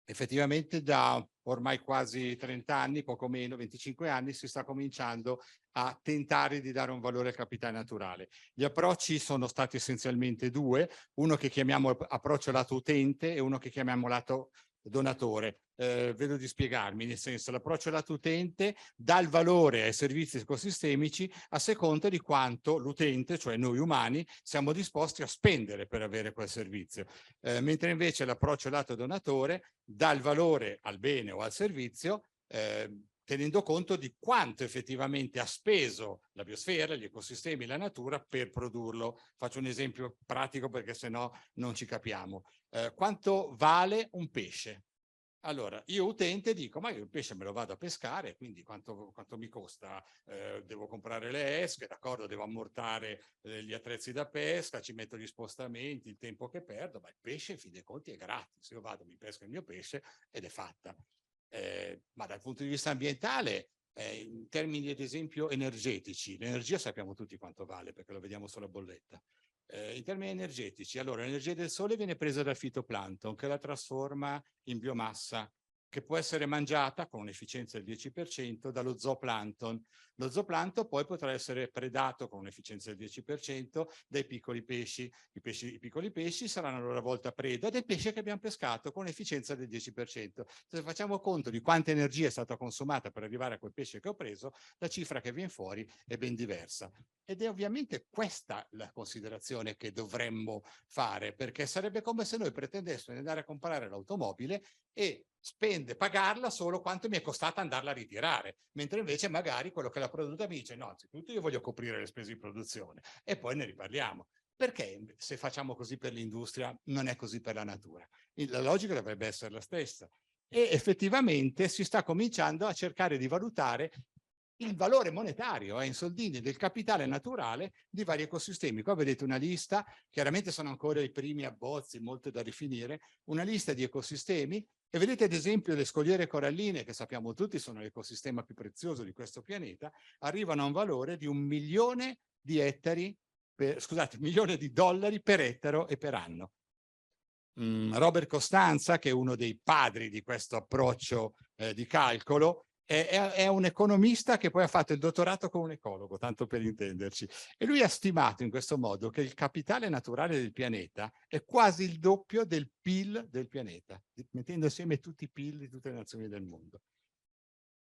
Effettivamente da ormai quasi 30 anni, poco meno, 25 anni, si sta cominciando a tentare di dare un valore al capitale naturale. Gli approcci sono stati essenzialmente 2, uno che chiamiamo approccio lato utente e uno che chiamiamo lato donatore. Vedo di spiegarmi, nel senso, l'approccio lato utente dà il valore ai servizi ecosistemici a seconda di quanto l'utente, cioè noi umani, siamo disposti a spendere per avere quel servizio, mentre invece l'approccio lato donatore dà il valore al bene o al servizio tenendo conto di quanto effettivamente ha speso la biosfera, gli ecosistemi, la natura per produrlo. Faccio un esempio pratico perché sennò non ci capiamo. Quanto vale un pesce? Allora, io utente dico, ma io il pesce me lo vado a pescare, quindi quanto mi costa? Devo comprare le esche, d'accordo, devo ammortare gli attrezzi da pesca, ci metto gli spostamenti, il tempo che perdo, ma il pesce, in fin dei conti, è gratis. Io vado, mi pesco il mio pesce ed è fatta. Ma dal punto di vista ambientale, in termini ad esempio energetici, l'energia sappiamo tutti quanto vale, perché lo vediamo sulla bolletta. In termini energetici, allora l'energia del sole viene presa dal fitoplancton che la trasforma in biomassa che può essere mangiata con un'efficienza del 10% dallo zooplancton. Lo zooplancton poi potrà essere predato con un'efficienza del 10% dai piccoli pesci. I piccoli pesci saranno a loro volta preda del pesce che abbiamo pescato con un'efficienza del 10%. Se facciamo conto di quanta energia è stata consumata per arrivare a quel pesce che ho preso, la cifra che viene fuori è ben diversa. Ed è ovviamente questa la considerazione che dovremmo fare, perché sarebbe come se noi pretendessimo di andare a comprare l'automobile e pagarla solo quanto mi è costata andarla a ritirare, mentre invece magari quello che l'ha prodotta mi dice no, anzitutto io voglio coprire le spese di produzione e poi ne riparliamo. Perché se facciamo così per l'industria non è così per la natura? La logica dovrebbe essere la stessa. E effettivamente si sta cominciando a cercare di valutare il valore monetario in soldini del capitale naturale di vari ecosistemi. Qua vedete una lista, chiaramente sono ancora i primi abbozzi, molto da rifinire, una lista di ecosistemi e vedete ad esempio le scogliere coralline, che sappiamo tutti sono l'ecosistema più prezioso di questo pianeta, arrivano a un valore di 1 milione di ettari, scusate, 1 milione di dollari per ettaro e per anno. Robert Costanza, che è uno dei padri di questo approccio di calcolo, è un economista che poi ha fatto il dottorato con un ecologo, tanto per intenderci. E lui ha stimato in questo modo che il capitale naturale del pianeta è quasi il doppio del PIL del pianeta, mettendo assieme tutti i PIL di tutte le nazioni del mondo.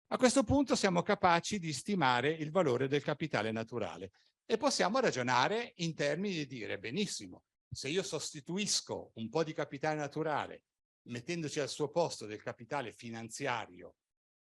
A questo punto siamo capaci di stimare il valore del capitale naturale e possiamo ragionare in termini di dire, benissimo, se io sostituisco un po' di capitale naturale mettendoci al suo posto del capitale finanziario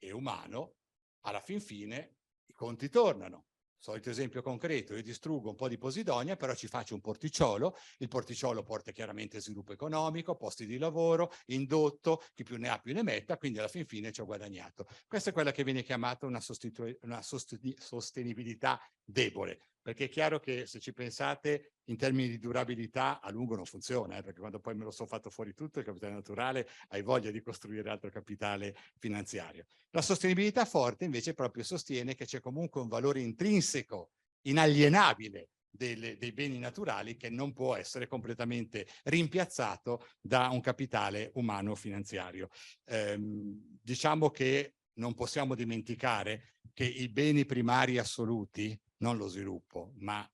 e umano, alla fin fine i conti tornano. Solito esempio concreto, io distruggo un po' di posidonia, però ci faccio un porticciolo, il porticciolo porta chiaramente sviluppo economico, posti di lavoro, indotto, chi più ne ha più ne metta, quindi alla fin fine ci ho guadagnato. Questa è quella che viene chiamata una sostenibilità debole, perché è chiaro che se ci pensate in termini di durabilità a lungo non funziona, perché quando poi me lo sono fatto fuori tutto il capitale naturale hai voglia di costruire altro capitale finanziario. La sostenibilità forte invece proprio sostiene che c'è comunque un valore intrinseco, inalienabile dei beni naturali che non può essere completamente rimpiazzato da un capitale umano finanziario. Diciamo che non possiamo dimenticare che i beni primari assoluti, non lo sviluppo, ma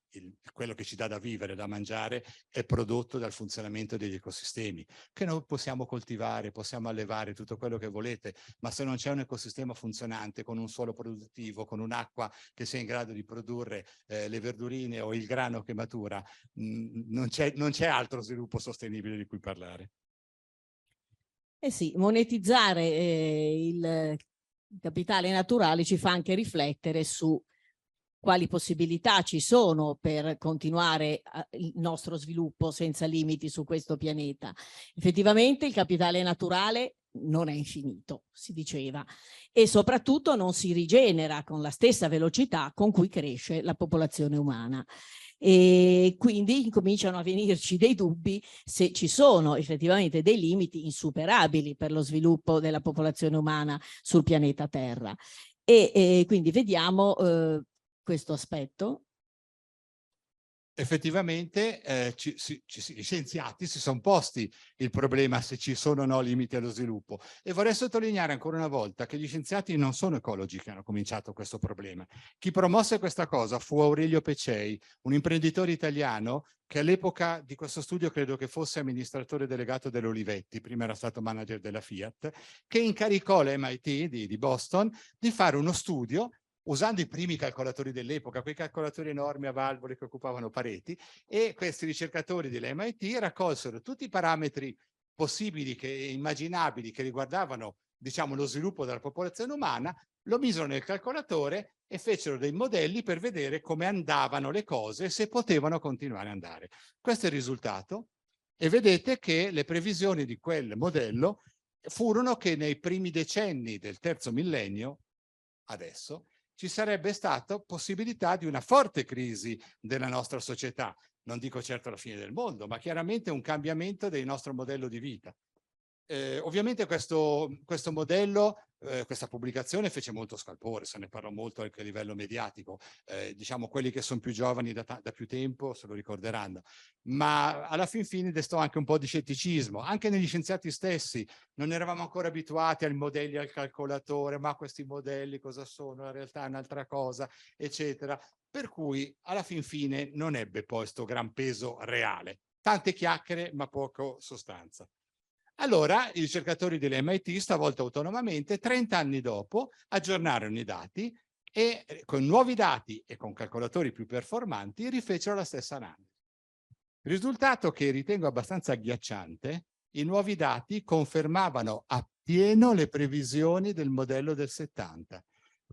quello che ci dà da vivere, da mangiare, è prodotto dal funzionamento degli ecosistemi, che noi possiamo coltivare, possiamo allevare tutto quello che volete, ma se non c'è un ecosistema funzionante, con un suolo produttivo, con un'acqua che sia in grado di produrre le verdurine o il grano che matura, non c'è altro sviluppo sostenibile di cui parlare. Eh sì, monetizzare il capitale naturale ci fa anche riflettere su quali possibilità ci sono per continuare il nostro sviluppo senza limiti su questo pianeta. Effettivamente il capitale naturale non è infinito, si diceva, e soprattutto non si rigenera con la stessa velocità con cui cresce la popolazione umana. E quindi incominciano a venirci dei dubbi se ci sono effettivamente dei limiti insuperabili per lo sviluppo della popolazione umana sul pianeta Terra. E quindi vediamo questo aspetto. effettivamente gli scienziati si sono posti il problema se ci sono o no limiti allo sviluppo. E vorrei sottolineare ancora una volta che gli scienziati non sono ecologi che hanno cominciato questo problema. Chi promosse questa cosa fu Aurelio Pecei, un imprenditore italiano che all'epoca di questo studio credo che fosse amministratore delegato dell'Olivetti, prima era stato manager della Fiat, che incaricò l'MIT di Boston di fare uno studio usando i primi calcolatori dell'epoca, quei calcolatori enormi a valvole che occupavano pareti, e questi ricercatori dell'MIT raccolsero tutti i parametri possibili e immaginabili che riguardavano, diciamo, lo sviluppo della popolazione umana, lo misero nel calcolatore e fecero dei modelli per vedere come andavano le cose e se potevano continuare ad andare. Questo è il risultato, e vedete che le previsioni di quel modello furono che nei primi decenni del terzo millennio, adesso, ci sarebbe stata possibilità di una forte crisi della nostra società. Non dico certo la fine del mondo, ma chiaramente un cambiamento del nostro modello di vita. Ovviamente questo modello, questa pubblicazione fece molto scalpore, se ne parlò molto anche a livello mediatico, diciamo quelli che sono più giovani da più tempo se lo ricorderanno, ma alla fin fine destò anche un po' di scetticismo, anche negli scienziati stessi. Non eravamo ancora abituati ai modelli al calcolatore, ma questi modelli cosa sono? La realtà è un'altra cosa, eccetera. Per cui alla fin fine non ebbe poi questo gran peso reale. Tante chiacchiere, ma poco sostanza. Allora i ricercatori dell'MIT, stavolta autonomamente, 30 anni dopo, aggiornarono i dati e con nuovi dati e con calcolatori più performanti rifecero la stessa analisi. Risultato che ritengo abbastanza agghiacciante: i nuovi dati confermavano appieno le previsioni del modello del 70.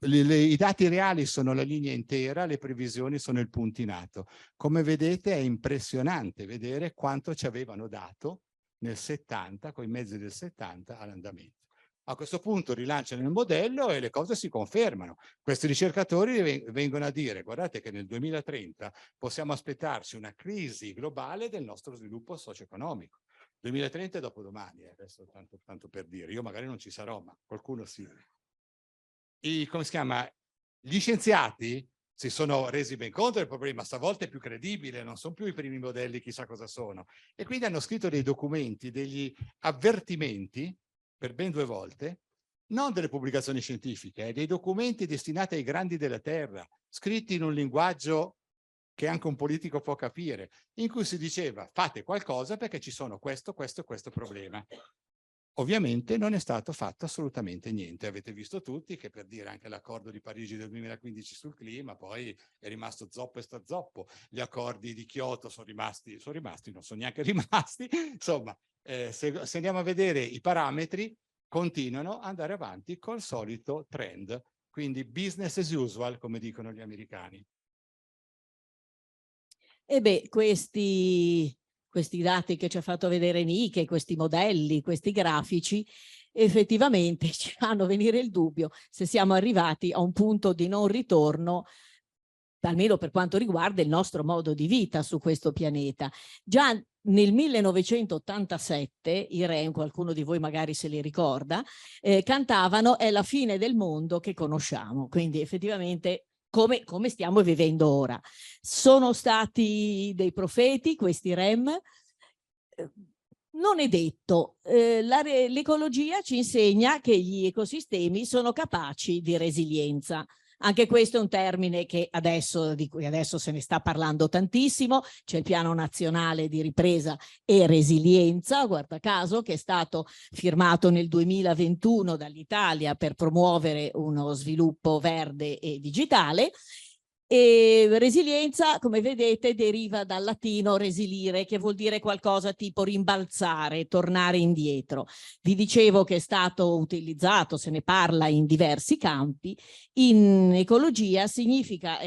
I dati reali sono la linea intera, le previsioni sono il puntinato. Come vedete è impressionante vedere quanto ci avevano dato nel 70, con i mezzi del 70 all'andamento. A questo punto rilanciano il modello e le cose si confermano. Questi ricercatori vengono a dire: guardate che nel 2030 possiamo aspettarci una crisi globale del nostro sviluppo socio-economico. 2030 è dopodomani, adesso tanto per dire. Io magari non ci sarò, ma qualcuno sì. Come si chiama? Gli scienziati si sono resi ben conto del problema, stavolta è più credibile, non sono più i primi modelli chissà cosa sono, e quindi hanno scritto dei documenti, degli avvertimenti per ben 2 volte, non delle pubblicazioni scientifiche, dei documenti destinati ai grandi della terra, scritti in un linguaggio che anche un politico può capire, in cui si diceva: fate qualcosa perché ci sono questo e questo problema. Ovviamente non è stato fatto assolutamente niente. Avete visto tutti che, per dire, anche l'accordo di Parigi del 2015 sul clima poi è rimasto zoppo e sta zoppo. Gli accordi di Kyoto sono rimasti, non sono neanche rimasti. Insomma, se andiamo a vedere i parametri, continuano ad andare avanti col solito trend. Quindi business as usual, come dicono gli americani. E beh, questi dati che ci ha fatto vedere Nike, questi modelli, questi grafici, effettivamente ci fanno venire il dubbio se siamo arrivati a un punto di non ritorno, almeno per quanto riguarda il nostro modo di vita su questo pianeta. Già nel 1987 i Rem, qualcuno di voi magari se li ricorda, cantavano "È la fine del mondo che conosciamo", quindi effettivamente come stiamo vivendo ora. Sono stati dei profeti questi Rem? Non è detto. L'ecologia ci insegna che gli ecosistemi sono capaci di resilienza. Anche questo è un termine di cui adesso se ne sta parlando tantissimo. C'è il Piano Nazionale di Ripresa e Resilienza, guarda caso, che è stato firmato nel 2021 dall'Italia per promuovere uno sviluppo verde e digitale. E resilienza, come vedete, deriva dal latino resilire, che vuol dire qualcosa tipo rimbalzare, tornare indietro. Vi dicevo che è stato utilizzato, se ne parla in diversi campi. In ecologia significa,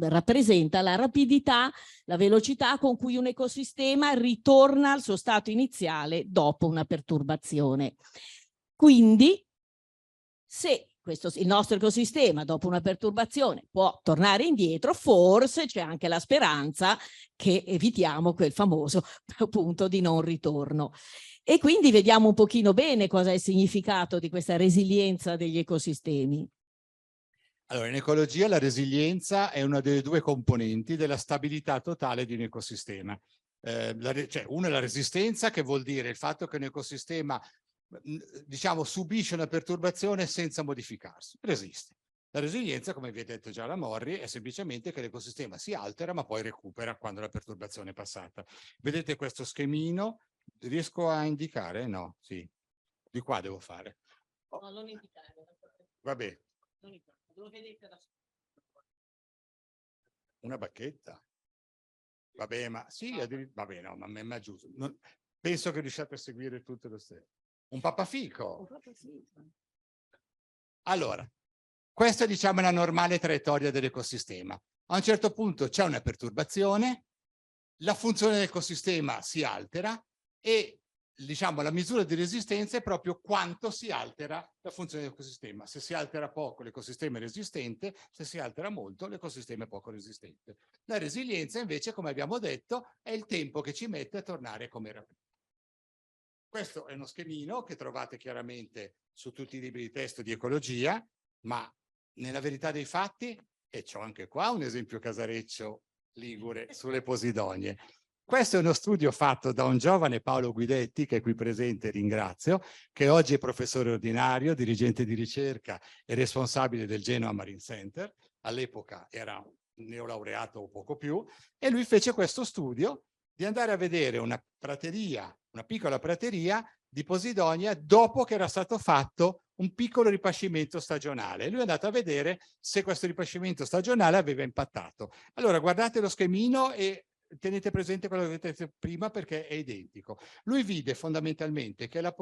rappresenta la rapidità, la velocità con cui un ecosistema ritorna al suo stato iniziale dopo una perturbazione. Quindi, se il nostro ecosistema dopo una perturbazione può tornare indietro, forse c'è anche la speranza che evitiamo quel famoso punto di non ritorno. E quindi vediamo un pochino bene cosa è il significato di questa resilienza degli ecosistemi. Allora, in ecologia la resilienza è una delle due componenti della stabilità totale di un ecosistema. Cioè, una è la resistenza, che vuol dire il fatto che un ecosistema, diciamo, subisce una perturbazione senza modificarsi, resiste. La resilienza, come vi ha detto già la Morri, è semplicemente che l'ecosistema si altera ma poi recupera quando la perturbazione è passata. Vedete questo schemino? Riesco a indicare? No, sì. Di qua devo fare. No, non indicare. Vabbè. Lo vedete da solo. Una bacchetta? Vabbè, ma sì, vabbè, no, ma è giusto. Penso che riusciate a seguire tutto lo stesso. Un pappafico. Allora, questa diciamo è la normale traiettoria dell'ecosistema. A un certo punto c'è una perturbazione, la funzione dell'ecosistema si altera e diciamo la misura di resistenza è proprio quanto si altera la funzione dell'ecosistema. Se si altera poco l'ecosistema è resistente, se si altera molto l'ecosistema è poco resistente. La resilienza invece, come abbiamo detto, è il tempo che ci mette a tornare come era prima. Questo è uno schemino che trovate chiaramente su tutti i libri di testo di ecologia, ma nella verità dei fatti, e c'ho anche qua un esempio casareccio ligure sulle posidonie. Questo è uno studio fatto da un giovane Paolo Guidetti, che è qui presente, ringrazio, che oggi è professore ordinario, dirigente di ricerca e responsabile del Genoa Marine Center. All'epoca era un neolaureato o poco più, e lui fece questo studio di andare a vedere una prateria, una piccola prateria di posidonia dopo che era stato fatto un piccolo ripascimento stagionale. Lui è andato a vedere se questo ripascimento stagionale aveva impattato. Allora guardate lo schemino e tenete presente quello che avete detto prima perché è identico. Lui vide fondamentalmente che il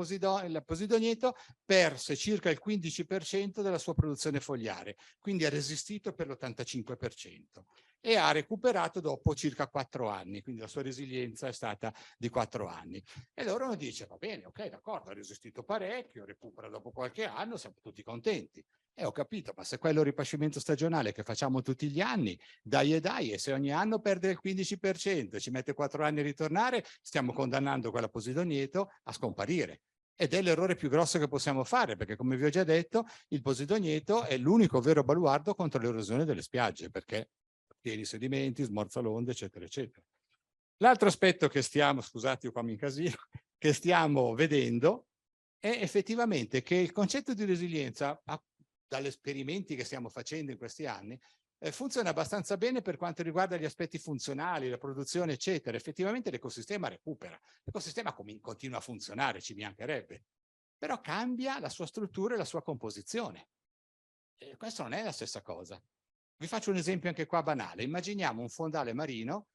posidonieto perse circa il 15% della sua produzione fogliare, quindi ha resistito per l'85% e ha recuperato dopo circa 4 anni, quindi la sua resilienza è stata di 4 anni. E allora uno dice, va bene, ok, d'accordo, ha resistito parecchio, recupera dopo qualche anno, siamo tutti contenti. Ho capito, ma se quello è il ripascimento stagionale che facciamo tutti gli anni, dai, e se ogni anno perde il 15% e ci mette 4 anni a ritornare, stiamo condannando quella posidonieto a scomparire. Ed è l'errore più grosso che possiamo fare, perché come vi ho già detto, il posidonieto è l'unico vero baluardo contro l'erosione delle spiagge, perché pieni sedimenti, smorza l'onda, eccetera, eccetera. L'altro aspetto che stiamo, scusate, io qua mi incasino, che stiamo vedendo è effettivamente che il concetto di resilienza, dagli esperimenti che stiamo facendo in questi anni, funziona abbastanza bene per quanto riguarda gli aspetti funzionali, la produzione, eccetera. Effettivamente l'ecosistema recupera, l'ecosistema continua a funzionare, ci mancherebbe, però cambia la sua struttura e la sua composizione. E questo non è la stessa cosa. Vi faccio un esempio anche qua banale. Immaginiamo un fondale marino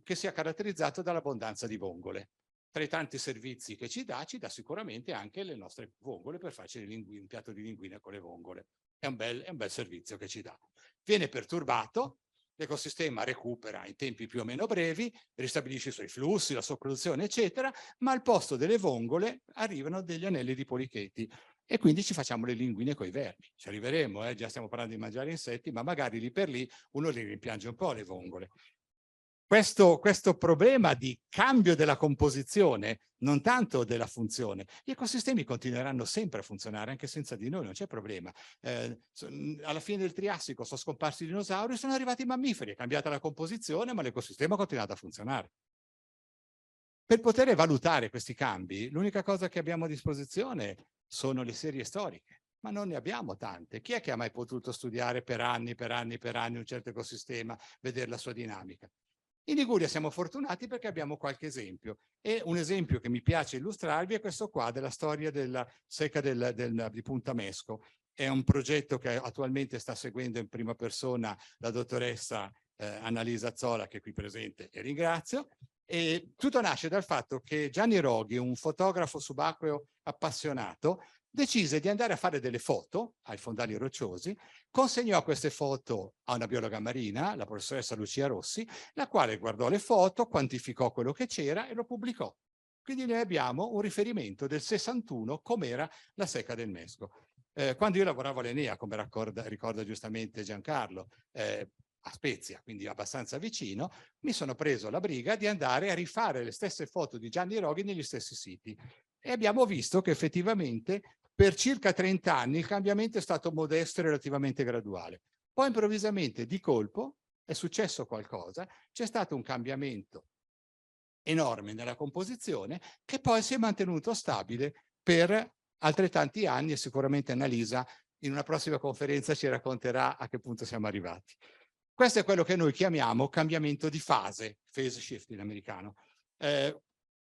che sia caratterizzato dall'abbondanza di vongole. Tra i tanti servizi che ci dà sicuramente anche le nostre vongole per farci un piatto di linguine con le vongole. È un bel servizio che ci dà. Viene perturbato, l'ecosistema recupera in tempi più o meno brevi, ristabilisce i suoi flussi, la sua produzione, eccetera, ma al posto delle vongole arrivano degli anelli di policheti. E quindi ci facciamo le linguine coi vermi. Ci arriveremo, già stiamo parlando di mangiare insetti, ma magari lì per lì uno li rimpiange un po' le vongole. Questo problema di cambio della composizione, non tanto della funzione, gli ecosistemi continueranno sempre a funzionare anche senza di noi, non c'è problema. Alla fine del Triassico sono scomparsi i dinosauri, sono arrivati i mammiferi, è cambiata la composizione, ma l'ecosistema ha continuato a funzionare. Per poter valutare questi cambi, l'unica cosa che abbiamo a disposizione sono le serie storiche, ma non ne abbiamo tante. Chi è che ha mai potuto studiare per anni un certo ecosistema, vedere la sua dinamica? In Liguria siamo fortunati perché abbiamo qualche esempio, e un esempio che mi piace illustrarvi è questo qua della storia della secca di Punta Mesco. È un progetto che attualmente sta seguendo in prima persona la dottoressa Annalisa Zola, che è qui presente e ringrazio. E tutto nasce dal fatto che Gianni Roghi, un fotografo subacqueo appassionato, decise di andare a fare delle foto ai fondali rocciosi, consegnò queste foto a una biologa marina, la professoressa Lucia Rossi, la quale guardò le foto, quantificò quello che c'era e lo pubblicò. Quindi noi abbiamo un riferimento del 61 com'era la secca del Mesco. Quando io lavoravo all'Enea, come ricorda giustamente Giancarlo, a Spezia, quindi abbastanza vicino, mi sono preso la briga di andare a rifare le stesse foto di Gianni Roghi negli stessi siti. E abbiamo visto che effettivamente Per circa 30 anni il cambiamento è stato modesto e relativamente graduale. Poi improvvisamente, di colpo, è successo qualcosa, c'è stato un cambiamento enorme nella composizione che poi si è mantenuto stabile per altrettanti anni, e sicuramente Annalisa in una prossima conferenza ci racconterà a che punto siamo arrivati. Questo è quello che noi chiamiamo cambiamento di fase, phase shift in americano.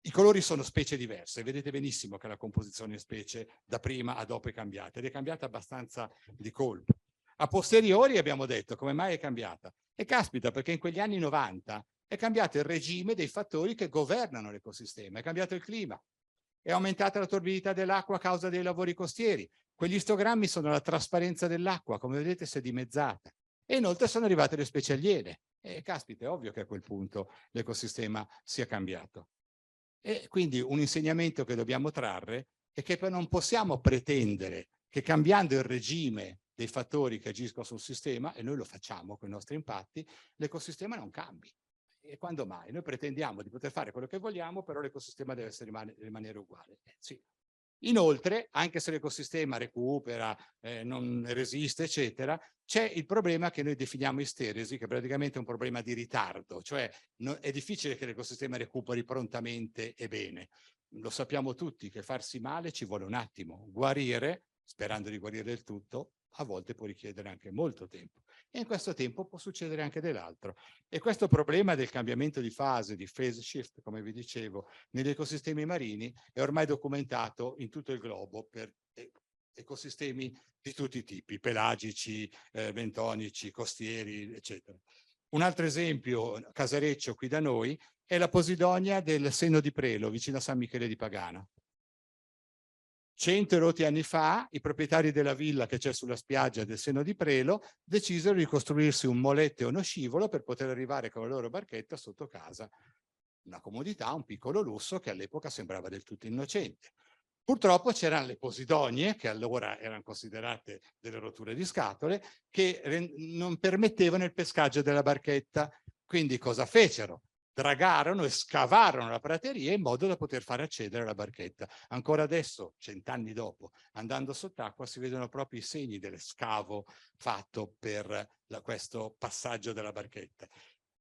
I colori sono specie diverse, vedete benissimo che la composizione specie da prima a dopo è cambiata, ed è cambiata abbastanza di colpo. A posteriori abbiamo detto come mai è cambiata? E caspita, perché in quegli anni 90 è cambiato il regime dei fattori che governano l'ecosistema, è cambiato il clima, è aumentata la torbidità dell'acqua a causa dei lavori costieri, quegli istogrammi sono la trasparenza dell'acqua, come vedete si è dimezzata, e inoltre sono arrivate le specie aliene, e caspita, è ovvio che a quel punto l'ecosistema sia cambiato. E quindi un insegnamento che dobbiamo trarre è che non possiamo pretendere che cambiando il regime dei fattori che agiscono sul sistema, e noi lo facciamo con i nostri impatti, l'ecosistema non cambi. E quando mai? Noi pretendiamo di poter fare quello che vogliamo, però l'ecosistema deve rimanere uguale. Sì. Inoltre, anche se l'ecosistema recupera, non resiste, eccetera, c'è il problema che noi definiamo isteresi, che praticamente è un problema di ritardo, cioè è difficile che l'ecosistema recuperi prontamente e bene. Lo sappiamo tutti che farsi male ci vuole un attimo, guarire, sperando di guarire del tutto, a volte può richiedere anche molto tempo. E in questo tempo può succedere anche dell'altro. E questo problema del cambiamento di fase, di phase shift, come vi dicevo, negli ecosistemi marini è ormai documentato in tutto il globo per ecosistemi di tutti i tipi, pelagici, bentonici, costieri, eccetera. Un altro esempio, casareccio qui da noi, è la Posidonia del Seno di Prelo, vicino a San Michele di Pagano. 100 e rotti anni fa, i proprietari della villa che c'è sulla spiaggia del Seno di Prelo decisero di costruirsi un moletto e uno scivolo per poter arrivare con la loro barchetta sotto casa. Una comodità, un piccolo lusso che all'epoca sembrava del tutto innocente. Purtroppo c'erano le posidonie, che allora erano considerate delle rotture di scatole, che non permettevano il pescaggio della barchetta. Quindi cosa fecero? Dragarono e scavarono la prateria in modo da poter far accedere alla barchetta. Ancora adesso, 100 anni dopo, andando sott'acqua, si vedono proprio i segni dello scavo fatto per questo passaggio della barchetta.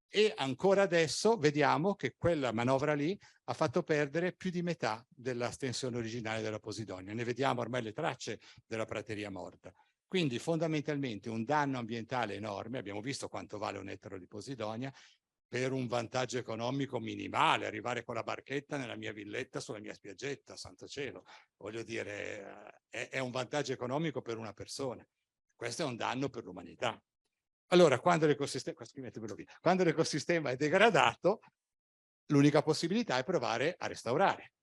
E ancora adesso vediamo che quella manovra lì ha fatto perdere più di metà della stensione originale della Posidonia. Ne vediamo ormai le tracce della prateria morta. Quindi fondamentalmente un danno ambientale enorme, abbiamo visto quanto vale un ettaro di Posidonia, per un vantaggio economico minimale, arrivare con la barchetta nella mia villetta sulla mia spiaggetta, santo cielo. Voglio dire, è un vantaggio economico per una persona. Questo è un danno per l'umanità. Allora, quando l'ecosistema è degradato, l'unica possibilità è provare a restaurare.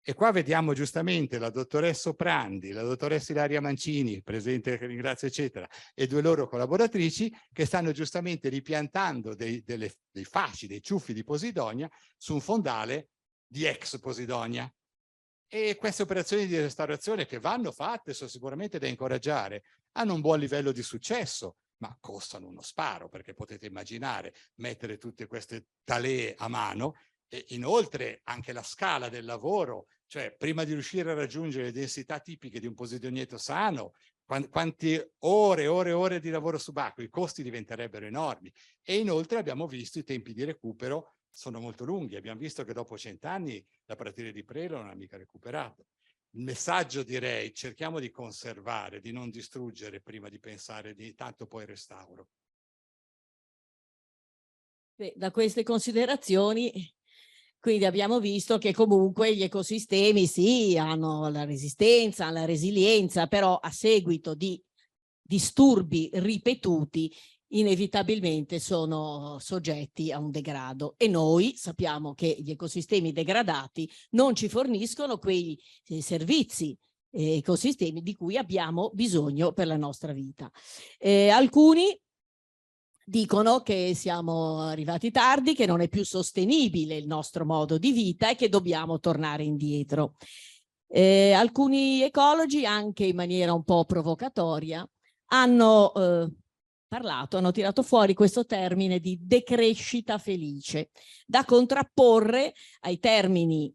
E qua vediamo giustamente la dottoressa Oprandi, la dottoressa Ilaria Mancini, presente, che ringrazio, eccetera, e due loro collaboratrici che stanno giustamente ripiantando dei fasci, dei ciuffi di Posidonia su un fondale di ex Posidonia. E queste operazioni di restaurazione, che vanno fatte, sono sicuramente da incoraggiare, hanno un buon livello di successo, ma costano uno sparo, perché potete immaginare mettere tutte queste talee a mano. E inoltre anche la scala del lavoro, cioè prima di riuscire a raggiungere le densità tipiche di un posidonietto sano, quante ore di lavoro subacqueo, i costi diventerebbero enormi. E inoltre abbiamo visto i tempi di recupero sono molto lunghi, abbiamo visto che dopo 100 anni la prateria di Prelo non ha mica recuperato. Il messaggio, direi, cerchiamo di conservare, di non distruggere prima di pensare di tanto poi restauro. Da queste considerazioni, quindi abbiamo visto che comunque gli ecosistemi sì, hanno la resistenza, la resilienza, però a seguito di disturbi ripetuti inevitabilmente sono soggetti a un degrado, e noi sappiamo che gli ecosistemi degradati non ci forniscono quei servizi ecosistemi di cui abbiamo bisogno per la nostra vita. Alcuni dicono che siamo arrivati tardi, che non è più sostenibile il nostro modo di vita e che dobbiamo tornare indietro. Alcuni ecologi, anche in maniera un po' provocatoria, hanno hanno tirato fuori questo termine di decrescita felice, da contrapporre ai termini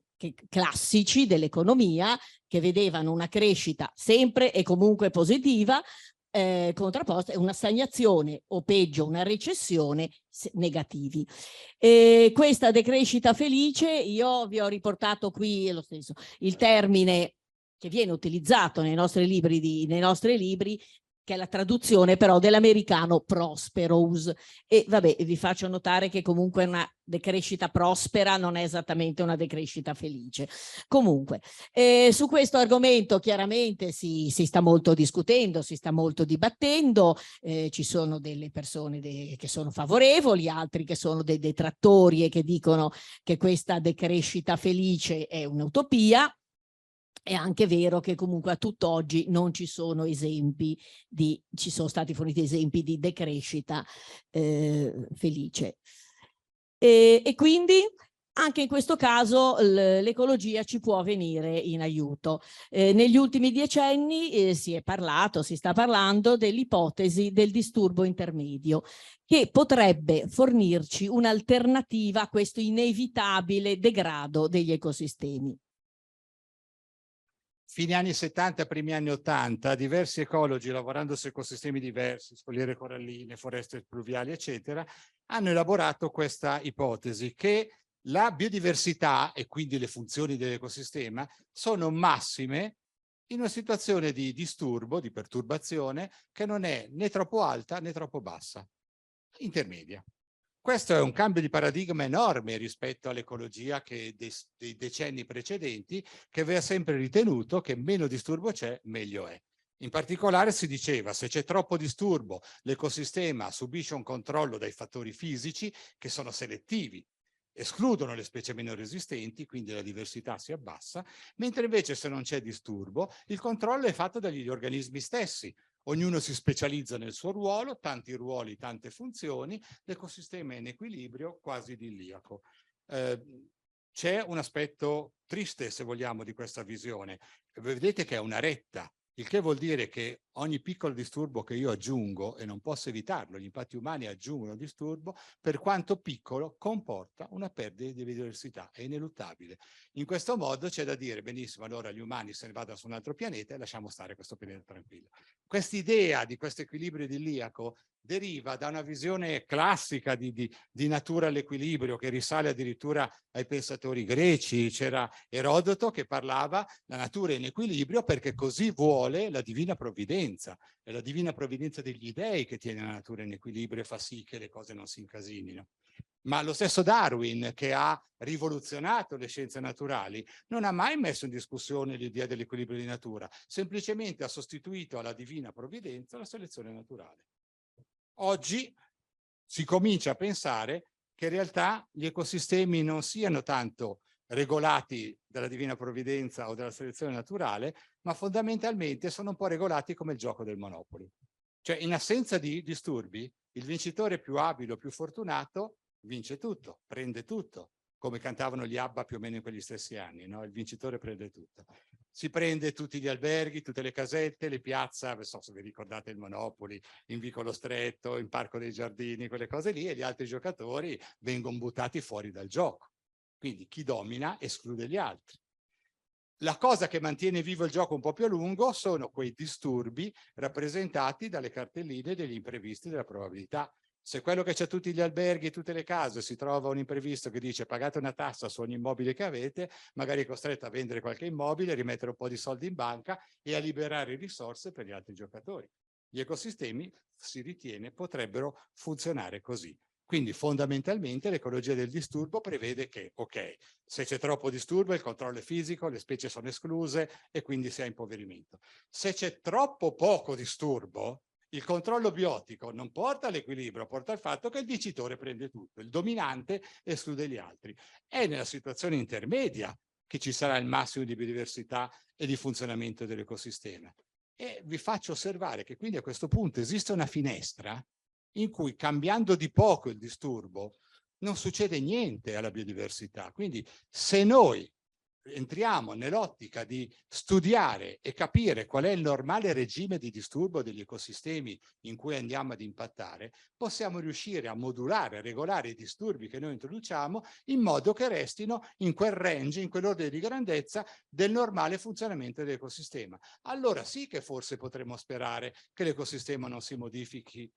classici dell'economia, che vedevano una crescita sempre e comunque positiva, contrapposta a una stagnazione o peggio una recessione negativi. Questa decrescita felice, io vi ho riportato qui lo stesso il termine che viene utilizzato nei nostri libri, che è la traduzione però dell'americano prosperous, e vabbè, vi faccio notare che comunque una decrescita prospera non è esattamente una decrescita felice. Comunque, su questo argomento chiaramente si sta molto discutendo, si sta molto dibattendo, ci sono delle persone che sono favorevoli, altri che sono dei detrattori e che dicono che questa decrescita felice è un'utopia. È anche vero che comunque a tutt'oggi non ci sono ci sono stati forniti esempi di decrescita felice. E quindi anche in questo caso l'ecologia ci può venire in aiuto. Negli ultimi decenni si sta parlando dell'ipotesi del disturbo intermedio, che potrebbe fornirci un'alternativa a questo inevitabile degrado degli ecosistemi. Fine anni 70, primi anni 80, diversi ecologi, lavorando su ecosistemi diversi, scogliere coralline, foreste pluviali, eccetera, hanno elaborato questa ipotesi che la biodiversità e quindi le funzioni dell'ecosistema sono massime in una situazione di disturbo, di perturbazione, che non è né troppo alta né troppo bassa, intermedia. Questo è un cambio di paradigma enorme rispetto all'ecologia che dei decenni precedenti, che aveva sempre ritenuto che meno disturbo c'è, meglio è. In particolare si diceva: se c'è troppo disturbo, l'ecosistema subisce un controllo dai fattori fisici che sono selettivi, escludono le specie meno resistenti, quindi la diversità si abbassa, mentre invece se non c'è disturbo, il controllo è fatto dagli organismi stessi. Ognuno si specializza nel suo ruolo, tanti ruoli, tante funzioni, l'ecosistema è in equilibrio, quasi idilliaco. C'è un aspetto triste, se vogliamo, di questa visione. Vedete che è una retta, il che vuol dire che ogni piccolo disturbo che io aggiungo, e non posso evitarlo, gli impatti umani aggiungono disturbo, per quanto piccolo comporta una perdita di biodiversità, è ineluttabile. In questo modo c'è da dire: benissimo, allora gli umani se ne vadano su un altro pianeta e lasciamo stare questo pianeta tranquillo. Quest'idea di questo equilibrio idilliaco deriva da una visione classica di natura all'equilibrio, che risale addirittura ai pensatori greci. C'era Erodoto che parlava: la natura è in equilibrio perché così vuole la divina provvidenza. È la divina provvidenza degli dei che tiene la natura in equilibrio e fa sì che le cose non si incasinino. Ma lo stesso Darwin, che ha rivoluzionato le scienze naturali, non ha mai messo in discussione l'idea dell'equilibrio di natura, semplicemente ha sostituito alla divina provvidenza la selezione naturale. Oggi si comincia a pensare che in realtà gli ecosistemi non siano tanto regolati dalla divina provvidenza o dalla selezione naturale, ma fondamentalmente sono un po' regolati come il gioco del Monopoli. Cioè, in assenza di disturbi, il vincitore più abile o più fortunato vince tutto, prende tutto, come cantavano gli ABBA più o meno in quegli stessi anni, no? Il vincitore prende tutto. Si prende tutti gli alberghi, tutte le casette, le piazze, non so se vi ricordate il Monopoli, in Vicolo Stretto, in Parco dei Giardini, quelle cose lì, e gli altri giocatori vengono buttati fuori dal gioco. Quindi chi domina esclude gli altri. La cosa che mantiene vivo il gioco un po' più a lungo sono quei disturbi rappresentati dalle cartelline degli imprevisti della probabilità. Se quello che c'è tutti gli alberghi e tutte le case si trova un imprevisto che dice pagate una tassa su ogni immobile che avete, magari è costretto a vendere qualche immobile, rimettere un po' di soldi in banca e a liberare risorse per gli altri giocatori. Gli ecosistemi, si ritiene, potrebbero funzionare così. Quindi fondamentalmente l'ecologia del disturbo prevede che, ok, se c'è troppo disturbo il controllo è fisico, le specie sono escluse e quindi si ha impoverimento. Se c'è troppo poco disturbo, il controllo biotico non porta all'equilibrio, porta al fatto che il vincitore prende tutto, il dominante esclude gli altri. È nella situazione intermedia che ci sarà il massimo di biodiversità e di funzionamento dell'ecosistema. E vi faccio osservare che quindi a questo punto esiste una finestra in cui, cambiando di poco il disturbo, non succede niente alla biodiversità. Quindi se noi entriamo nell'ottica di studiare e capire qual è il normale regime di disturbo degli ecosistemi in cui andiamo ad impattare, possiamo riuscire a modulare, a regolare i disturbi che noi introduciamo in modo che restino in quel range, in quell'ordine di grandezza del normale funzionamento dell'ecosistema. Allora sì che forse potremmo sperare che l'ecosistema non si modifichi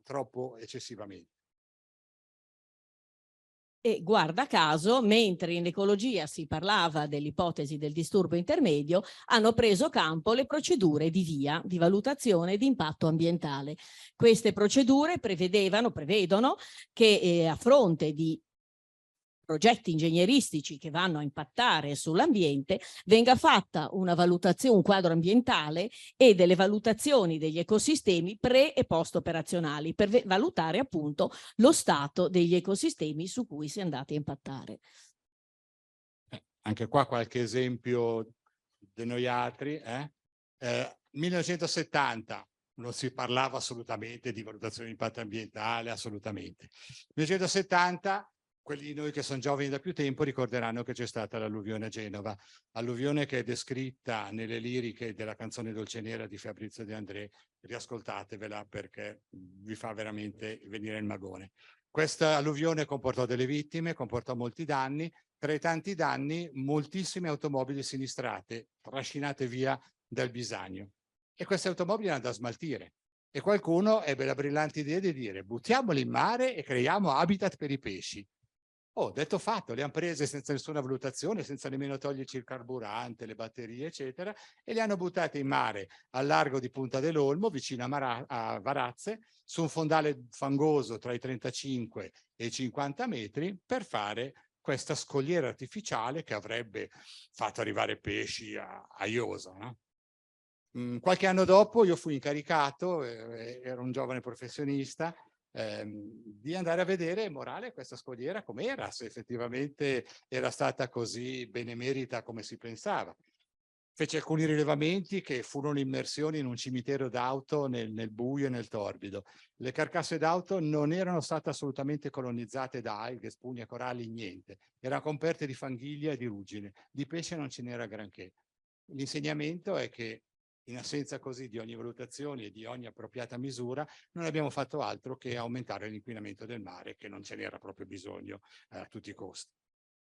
troppo eccessivamente. E guarda caso, mentre in ecologia si parlava dell'ipotesi del disturbo intermedio, hanno preso campo le procedure di VIA, di valutazione di impatto ambientale. Queste procedure prevedono che a fronte di progetti ingegneristici che vanno a impattare sull'ambiente, venga fatta una valutazione, un quadro ambientale e delle valutazioni degli ecosistemi pre e post operazionali per valutare appunto lo stato degli ecosistemi su cui si è andati a impattare. Anche qua qualche esempio di noi altri. 1970 non si parlava assolutamente di valutazione di impatto ambientale, assolutamente. 1970, quelli di noi che sono giovani da più tempo ricorderanno che c'è stata l'alluvione a Genova, alluvione che è descritta nelle liriche della canzone Dolce Nera di Fabrizio De André. Riascoltatevela perché vi fa veramente venire il magone. Questa alluvione comportò delle vittime, comportò molti danni. Tra i tanti danni, moltissime automobili sinistrate, trascinate via dal Bisagno. E queste automobili erano da smaltire. E qualcuno ebbe la brillante idea di dire: buttiamole in mare e creiamo habitat per i pesci. Oh, detto fatto, le hanno prese senza nessuna valutazione, senza nemmeno toglierci il carburante, le batterie, eccetera, e le hanno buttate in mare al largo di Punta dell'Olmo, vicino a Varazze, su un fondale fangoso tra i 35 e i 50 metri, per fare questa scogliera artificiale che avrebbe fatto arrivare pesci a iosa, no? Qualche anno dopo io fui incaricato, ero un giovane professionista, di andare a vedere, morale, questa scogliera com'era, se effettivamente era stata così benemerita come si pensava. Fece alcuni rilevamenti che furono immersioni in un cimitero d'auto nel buio e nel torbido. Le carcasse d'auto non erano state assolutamente colonizzate da alghe, spugne, coralli, niente. Erano coperte di fanghiglia e di ruggine. Di pesce non ce n'era granché. L'insegnamento è che in assenza così di ogni valutazione e di ogni appropriata misura, non abbiamo fatto altro che aumentare l'inquinamento del mare, che non ce n'era proprio bisogno a tutti i costi.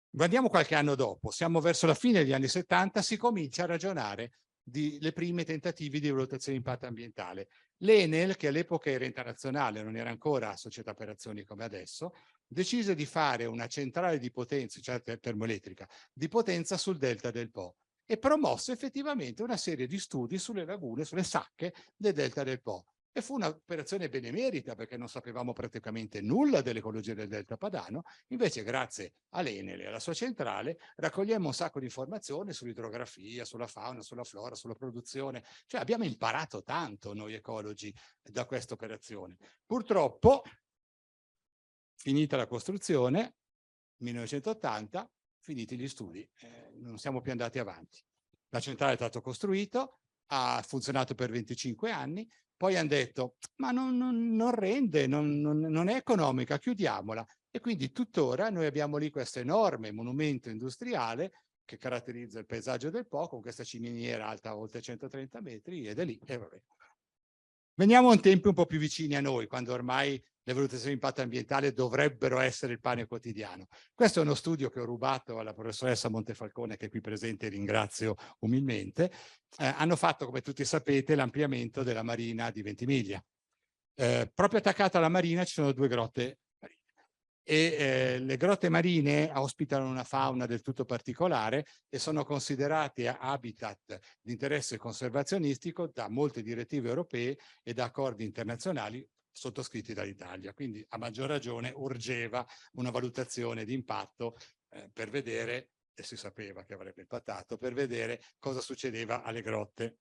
Guardiamo qualche anno dopo, siamo verso la fine degli anni 70, si comincia a ragionare delle prime tentativi di valutazione di impatto ambientale. L'Enel, che all'epoca era internazionale, non era ancora società per azioni come adesso, decise di fare una centrale di potenza, cioè termoelettrica, di potenza sul delta del Po e promosse effettivamente una serie di studi sulle lagune, sulle sacche del delta del Po. E fu un'operazione benemerita perché non sapevamo praticamente nulla dell'ecologia del delta padano, invece grazie all'Enel e alla sua centrale raccogliemmo un sacco di informazioni sull'idrografia, sulla fauna, sulla flora, sulla produzione, cioè abbiamo imparato tanto noi ecologi da questa operazione. Purtroppo, finita la costruzione, 1980, finiti gli studi, non siamo più andati avanti. La centrale è stata costruita, ha funzionato per 25 anni, poi hanno detto ma non rende, non è economica, chiudiamola. E quindi tuttora noi abbiamo lì questo enorme monumento industriale che caratterizza il paesaggio del Po, con questa ciminiera alta oltre 130 metri ed è lì. E vabbè. Veniamo a tempi un po' più vicini a noi, quando ormai le valutazioni di impatto ambientale dovrebbero essere il pane quotidiano. Questo è uno studio che ho rubato alla professoressa Montefalcone, che è qui presente e ringrazio umilmente. Hanno fatto, come tutti sapete, l'ampliamento della marina di Ventimiglia. Proprio attaccata alla marina ci sono due grotte marine. E le grotte marine ospitano una fauna del tutto particolare e sono considerate habitat di interesse conservazionistico da molte direttive europee e da accordi internazionali sottoscritti dall'Italia. Quindi a maggior ragione urgeva una valutazione di impatto per vedere, e si sapeva che avrebbe impattato, per vedere cosa succedeva alle grotte.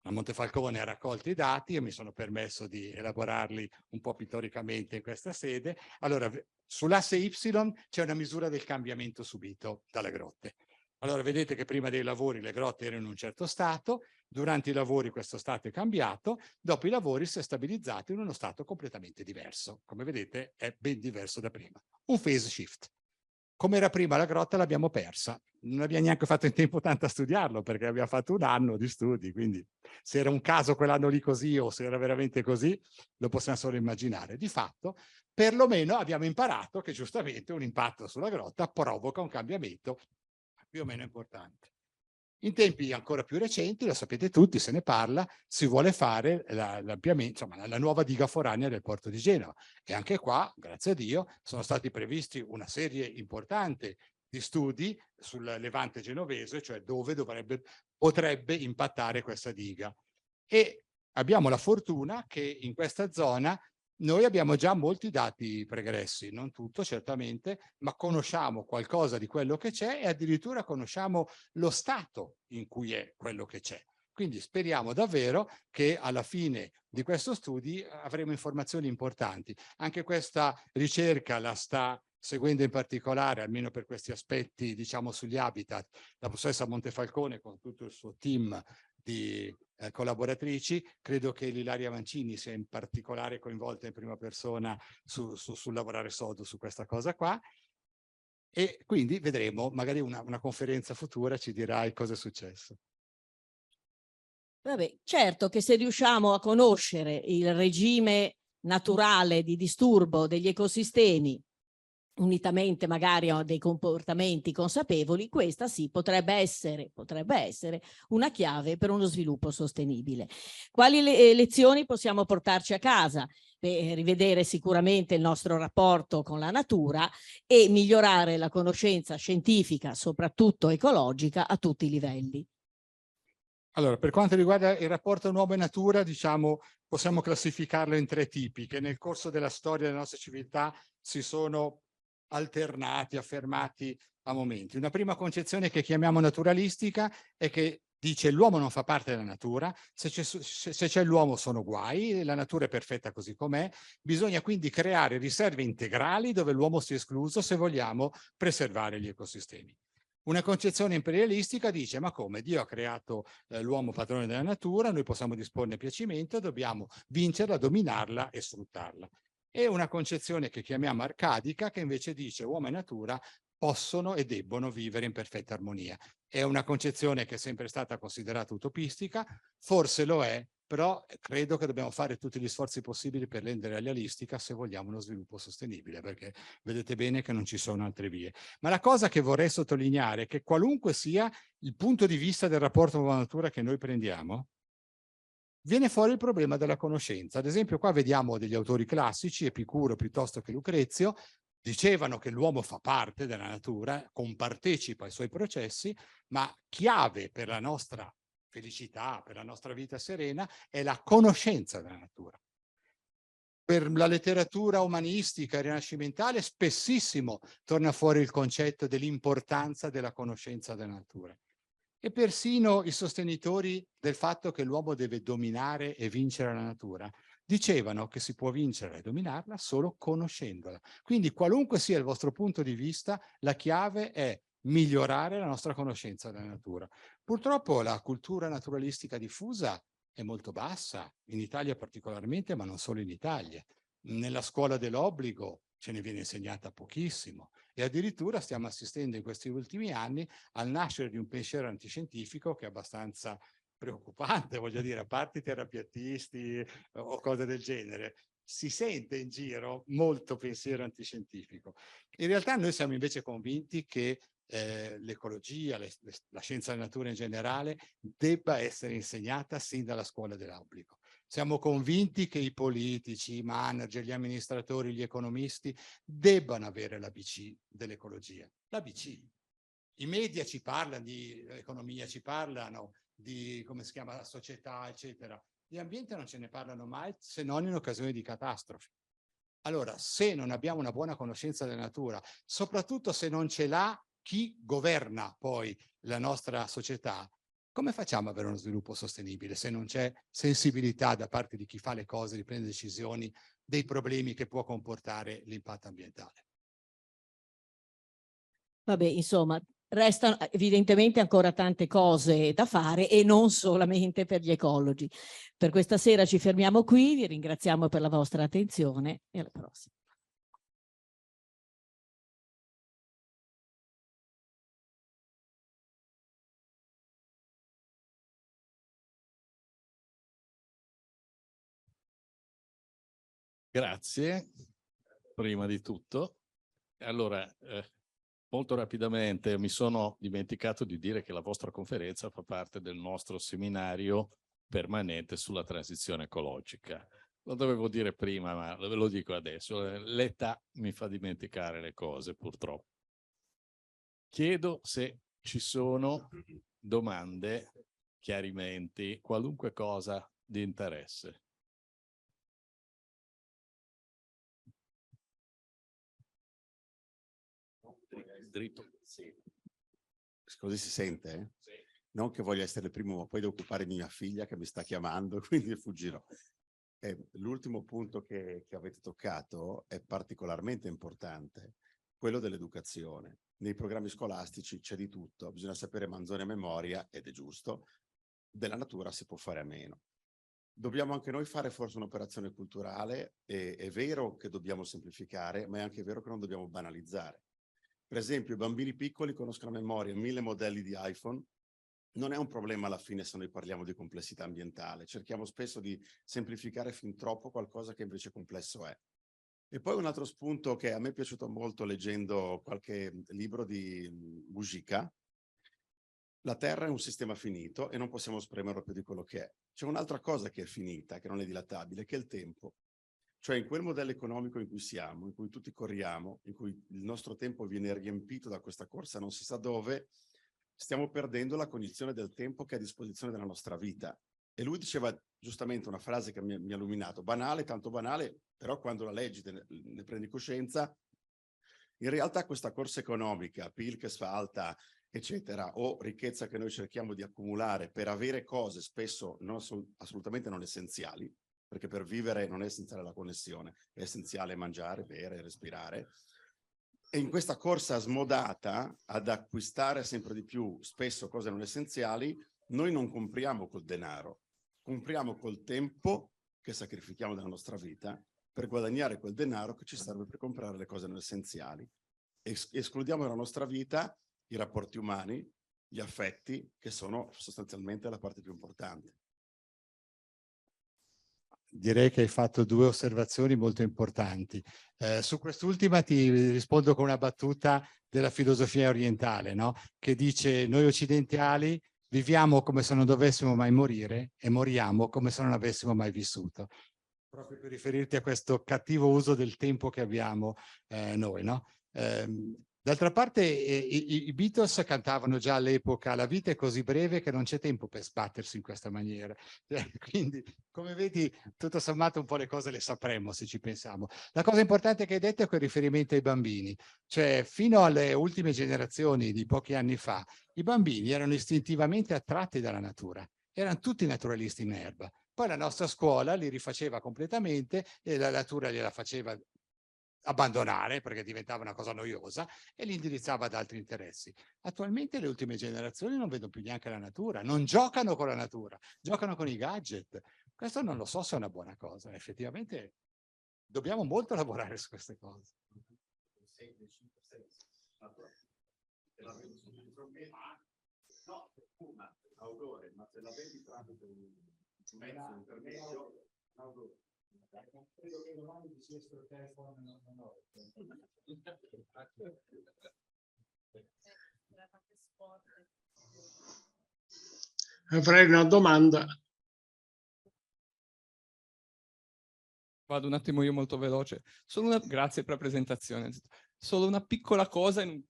La Montefalcone ha raccolto i dati, io mi sono permesso di elaborarli un po' pittoricamente in questa sede. Allora, sull'asse Y c'è una misura del cambiamento subito dalle grotte. Allora, vedete che prima dei lavori le grotte erano in un certo stato, durante i lavori questo stato è cambiato, dopo i lavori si è stabilizzato in uno stato completamente diverso. Come vedete è ben diverso da prima. Un phase shift. come era prima la grotta l'abbiamo persa. Non abbiamo neanche fatto in tempo tanto a studiarlo, perché abbiamo fatto un anno di studi, quindi se era un caso quell'anno lì così o se era veramente così, lo possiamo solo immaginare. Di fatto, perlomeno abbiamo imparato che giustamente un impatto sulla grotta provoca un cambiamento più o meno importante. In tempi ancora più recenti, lo sapete tutti, se ne parla, si vuole fare l'ampliamento, insomma, la nuova diga foranea del porto di Genova. E anche qua, grazie a Dio, sono stati previsti una serie importante di studi sul levante genovese, cioè dove potrebbe impattare questa diga. E abbiamo la fortuna che in questa zona noi abbiamo già molti dati pregressi, non tutto certamente, ma conosciamo qualcosa di quello che c'è e addirittura conosciamo lo stato in cui è quello che c'è. Quindi speriamo davvero che alla fine di questo studi avremo informazioni importanti. Anche questa ricerca la sta seguendo in particolare, almeno per questi aspetti, diciamo, sugli habitat, la professoressa Montefalcone con tutto il suo team di collaboratrici. Credo che l'Ilaria Mancini sia in particolare coinvolta in prima persona sul lavorare sodo su questa cosa qua. E quindi vedremo, magari una conferenza futura ci dirà cosa è successo. Vabbè, certo che se riusciamo a conoscere il regime naturale di disturbo degli ecosistemi, unitamente magari a dei comportamenti consapevoli, questa sì potrebbe essere una chiave per uno sviluppo sostenibile. Quali lezioni possiamo portarci a casa? Rivedere sicuramente il nostro rapporto con la natura e migliorare la conoscenza scientifica, soprattutto ecologica, a tutti i livelli. Allora, per quanto riguarda il rapporto uomo e natura, diciamo, possiamo classificarlo in 3 tipi, che nel corso della storia della nostra civiltà si sono alternati, affermati a momenti. Una prima concezione che chiamiamo naturalistica è che dice l'uomo non fa parte della natura, se c'è l'uomo sono guai, la natura è perfetta così com'è, bisogna quindi creare riserve integrali dove l'uomo sia escluso se vogliamo preservare gli ecosistemi. Una concezione imperialistica dice: ma come? Dio ha creato l'uomo padrone della natura, noi possiamo disporne a piacimento, dobbiamo vincerla, dominarla e sfruttarla. E una concezione che chiamiamo arcadica, che invece dice uomo e natura possono e debbono vivere in perfetta armonia. È una concezione che è sempre stata considerata utopistica, forse lo è, però credo che dobbiamo fare tutti gli sforzi possibili per rendere realistica se vogliamo uno sviluppo sostenibile, perché vedete bene che non ci sono altre vie. Ma la cosa che vorrei sottolineare è che qualunque sia il punto di vista del rapporto con la natura che noi prendiamo, viene fuori il problema della conoscenza. Ad esempio qua vediamo degli autori classici, Epicuro piuttosto che Lucrezio, dicevano che l'uomo fa parte della natura, compartecipa ai suoi processi, ma chiave per la nostra felicità, per la nostra vita serena, è la conoscenza della natura. Per la letteratura umanistica e rinascimentale spessissimo torna fuori il concetto dell'importanza della conoscenza della natura. E persino i sostenitori del fatto che l'uomo deve dominare e vincere la natura dicevano che si può vincere e dominarla solo conoscendola. Quindi qualunque sia il vostro punto di vista, la chiave è migliorare la nostra conoscenza della natura. Purtroppo la cultura naturalistica diffusa è molto bassa, in Italia particolarmente, ma non solo in Italia. Nella scuola dell'obbligo ce ne viene insegnata pochissimo e addirittura stiamo assistendo in questi ultimi anni al nascere di un pensiero antiscientifico che è abbastanza preoccupante, voglio dire, a parte i terapiatisti o cose del genere. Si sente in giro molto pensiero antiscientifico. In realtà noi siamo invece convinti che l'ecologia, la scienza della natura in generale, debba essere insegnata sin dalla scuola dell'obbligo. Siamo convinti che i politici, i manager, gli amministratori, gli economisti debbano avere l'ABC dell'ecologia. L'ABC. I media ci parlano di economia, ci parlano di come si chiama la società, eccetera. Di ambiente non ce ne parlano mai, se non in occasione di catastrofi. Allora, se non abbiamo una buona conoscenza della natura, soprattutto se non ce l'ha chi governa poi la nostra società, come facciamo ad avere uno sviluppo sostenibile se non c'è sensibilità da parte di chi fa le cose, di prendere decisioni dei problemi che può comportare l'impatto ambientale? Vabbè, insomma, restano evidentemente ancora tante cose da fare e non solamente per gli ecologi. Per questa sera ci fermiamo qui, vi ringraziamo per la vostra attenzione e alla prossima. Grazie, prima di tutto. Allora, molto rapidamente mi sono dimenticato di dire che la vostra conferenza fa parte del nostro seminario permanente sulla transizione ecologica. Lo dovevo dire prima, ma ve lo dico adesso. L'età mi fa dimenticare le cose, purtroppo. Chiedo se ci sono domande, chiarimenti, qualunque cosa di interesse. Dritto. Sì. Così si sente? Eh? Sì. Non che voglia essere il primo, ma poi devo occupare mia figlia che mi sta chiamando, quindi fuggirò. L'ultimo punto che avete toccato è particolarmente importante, quello dell'educazione. Nei programmi scolastici c'è di tutto, bisogna sapere manzoni a memoria, ed è giusto, della natura si può fare a meno. Dobbiamo anche noi fare forse un'operazione culturale, è vero che dobbiamo semplificare, ma è anche vero che non dobbiamo banalizzare. Per esempio, i bambini piccoli conoscono a memoria 1000 modelli di iPhone. Non è un problema alla fine se noi parliamo di complessità ambientale. Cerchiamo spesso di semplificare fin troppo qualcosa che invece complesso è. E poi un altro spunto che a me è piaciuto molto leggendo qualche libro di Mujica: la Terra è un sistema finito e non possiamo spremerlo più di quello che è. C'è un'altra cosa che è finita, che non è dilatabile, che è il tempo. Cioè in quel modello economico in cui siamo, in cui tutti corriamo, in cui il nostro tempo viene riempito da questa corsa non si sa dove, stiamo perdendo la cognizione del tempo che è a disposizione della nostra vita. E lui diceva giustamente una frase che mi ha illuminato: banale, tanto banale, però quando la leggi ne prendi coscienza. In realtà questa corsa economica, PIL che sfalta, eccetera, o ricchezza che noi cerchiamo di accumulare per avere cose spesso assolutamente non essenziali, perché per vivere non è essenziale la connessione, è essenziale mangiare, bere, respirare. E in questa corsa smodata ad acquistare sempre di più spesso cose non essenziali, noi non compriamo col denaro, compriamo col tempo che sacrifichiamo della nostra vita per guadagnare quel denaro che ci serve per comprare le cose non essenziali. Escludiamo dalla nostra vita i rapporti umani, gli affetti, che sono sostanzialmente la parte più importante. Direi che hai fatto due osservazioni molto importanti. Su quest'ultima ti rispondo con una battuta della filosofia orientale, no? Che dice: noi occidentali viviamo come se non dovessimo mai morire e moriamo come se non avessimo mai vissuto. Proprio per riferirti a questo cattivo uso del tempo che abbiamo noi, no? D'altra parte i Beatles cantavano già all'epoca: la vita è così breve che non c'è tempo per sbattersi in questa maniera. Quindi, come vedi, tutto sommato un po' le cose le sapremo se ci pensiamo. La cosa importante che hai detto è quel riferimento ai bambini. Cioè, fino alle ultime generazioni di pochi anni fa, i bambini erano istintivamente attratti dalla natura. Erano tutti naturalisti in erba. Poi la nostra scuola li rifaceva completamente e la natura gliela faceva abbandonare perché diventava una cosa noiosa e li indirizzava ad altri interessi. Attualmente le ultime generazioni non vedono più neanche la natura, non giocano con la natura, giocano con i gadget. Questo non lo so se è una buona cosa. Effettivamente dobbiamo molto lavorare su queste cose. Ma se la vedi tramite un mezzo intermedio, credo che domani ti sia sul telefono, non ho. Avrei una domanda. Vado un attimo io molto veloce. Grazie per la presentazione. Solo una piccola cosa in un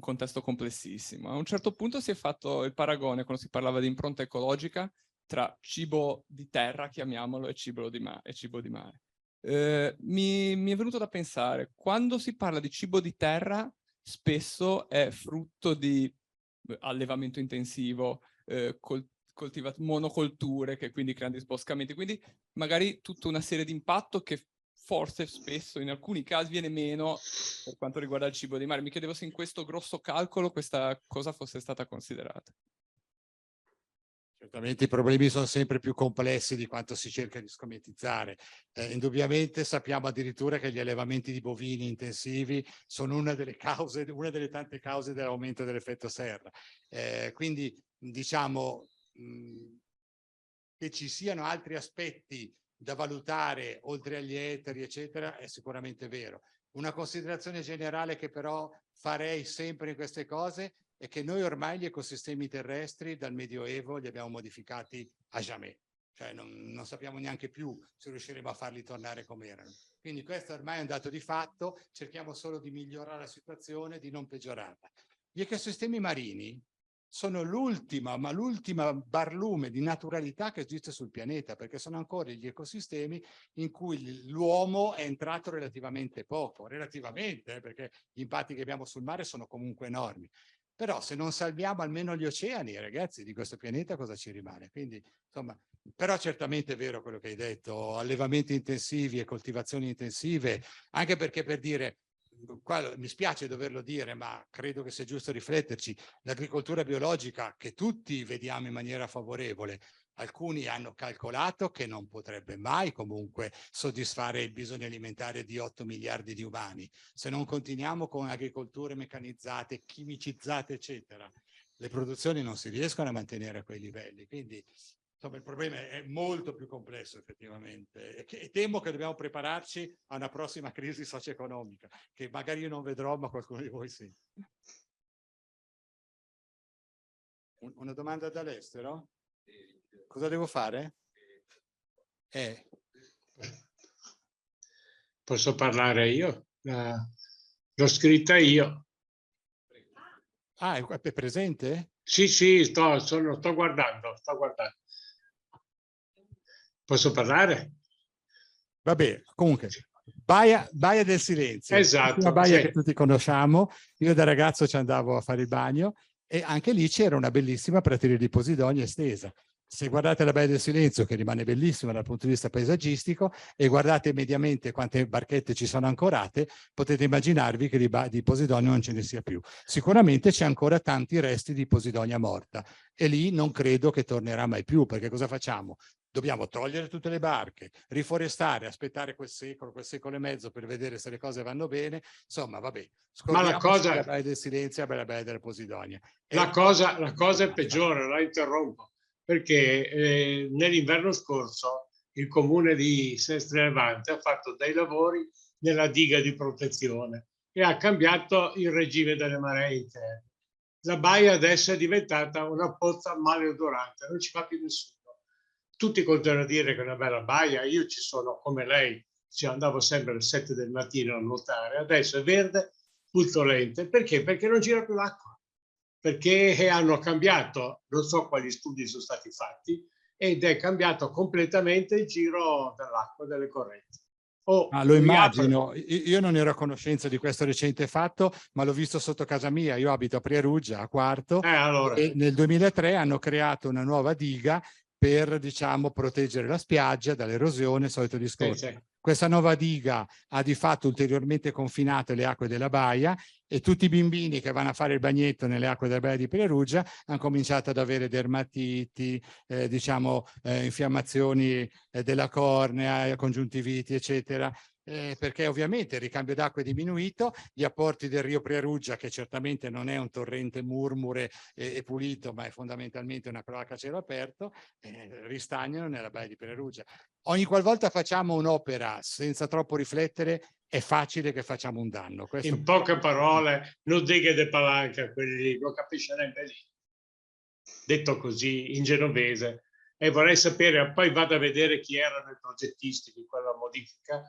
contesto complessissimo. A un certo punto si è fatto il paragone, quando si parlava di impronta ecologica, tra cibo di terra, chiamiamolo, e cibo di mare. Mi è venuto da pensare, quando si parla di cibo di terra, spesso è frutto di allevamento intensivo, monocolture che quindi creano disboscamenti, quindi magari tutta una serie di impatto che forse spesso in alcuni casi viene meno per quanto riguarda il cibo di mare. Mi chiedevo se in questo grosso calcolo questa cosa fosse stata considerata. Certamente i problemi sono sempre più complessi di quanto si cerca di scommettizzare. Indubbiamente sappiamo addirittura che gli allevamenti di bovini intensivi sono una delle tante cause dell'aumento dell'effetto serra. Quindi diciamo che ci siano altri aspetti da valutare oltre agli ettari, eccetera, è sicuramente vero. Una considerazione generale che però farei sempre in queste cose è che noi ormai gli ecosistemi terrestri dal Medioevo li abbiamo modificati a jamais. Cioè non sappiamo neanche più se riusciremo a farli tornare come erano. Quindi questo ormai è un dato di fatto, cerchiamo solo di migliorare la situazione, di non peggiorarla. Gli ecosistemi marini sono l'ultima barlume di naturalità che esiste sul pianeta, perché sono ancora gli ecosistemi in cui l'uomo è entrato relativamente poco, perché gli impatti che abbiamo sul mare sono comunque enormi. Però se non salviamo almeno gli oceani, ragazzi, di questo pianeta cosa ci rimane? Quindi, insomma, però certamente è vero quello che hai detto, allevamenti intensivi e coltivazioni intensive, anche perché per dire, qua mi spiace doverlo dire, ma credo che sia giusto rifletterci, l'agricoltura biologica che tutti vediamo in maniera favorevole, alcuni hanno calcolato che non potrebbe mai comunque soddisfare il bisogno alimentare di 8 miliardi di umani. Se non continuiamo con agricolture meccanizzate, chimicizzate, eccetera, le produzioni non si riescono a mantenere a quei livelli. Quindi insomma, il problema è molto più complesso effettivamente e temo che dobbiamo prepararci a una prossima crisi socio-economica, che magari io non vedrò, ma qualcuno di voi sì. Una domanda dall'estero? Cosa devo fare? Posso parlare io? L'ho scritta io. Ah, è presente? Sì, sto guardando, Posso parlare? Vabbè, comunque, Baia del Silenzio, Esatto, una baia sì. che tutti conosciamo. Io da ragazzo ci andavo a fare il bagno e anche lì c'era una bellissima prateria di Posidonia estesa. Se guardate la Baia del Silenzio, che rimane bellissima dal punto di vista paesaggistico, e guardate mediamente quante barchette ci sono ancorate, potete immaginarvi che di Posidonia non ce ne sia più. Sicuramente c'è ancora tanti resti di Posidonia morta e lì non credo che tornerà mai più, perché cosa facciamo? Dobbiamo togliere tutte le barche, riforestare, aspettare quel secolo e mezzo per vedere se le cose vanno bene. Insomma, vabbè, Ma la cosa, la Baia del Silenzio e la Baia della Posidonia. la cosa è peggiore, la interrompo, perché nell'inverno scorso il comune di Sestri Levante ha fatto dei lavori nella diga di protezione e ha cambiato il regime delle maree interne. La baia adesso è diventata una pozza maleodorante, non ci va più nessuno. Tutti continuano a dire che è una bella baia, io ci sono come lei, ci andavo sempre alle 7 del mattino a nuotare, adesso è verde, puzzolente, perché? Perché non gira più l'acqua, perché hanno cambiato, non so quali studi sono stati fatti, ed è cambiato completamente il giro dell'acqua, delle correnti. Lo immagino, io non ero a conoscenza di questo recente fatto, ma l'ho visto sotto casa mia, io abito a Prieruggia, a Quarto, allora. e nel 2003 hanno creato una nuova diga per, diciamo, proteggere la spiaggia dall'erosione, solito discorso. Sì. Questa nuova diga ha di fatto ulteriormente confinato le acque della baia e tutti i bambini che vanno a fare il bagnetto nelle acque della baia di Prieruggia hanno cominciato ad avere dermatiti, infiammazioni della cornea, congiuntiviti, eccetera. Perché ovviamente il ricambio d'acqua è diminuito, gli apporti del Rio Prieruggia, che certamente non è un torrente murmure e pulito, ma è fondamentalmente una cloaca a cielo aperto, ristagnano nella baia di Prieruggia. Ogni qualvolta facciamo un'opera senza troppo riflettere, è facile che facciamo un danno. In poche parole, non dighe de palanca, quelli lì, lo capisce neanche lì. Detto così, in genovese. E vorrei sapere, poi vado a vedere chi erano i progettisti di quella modifica,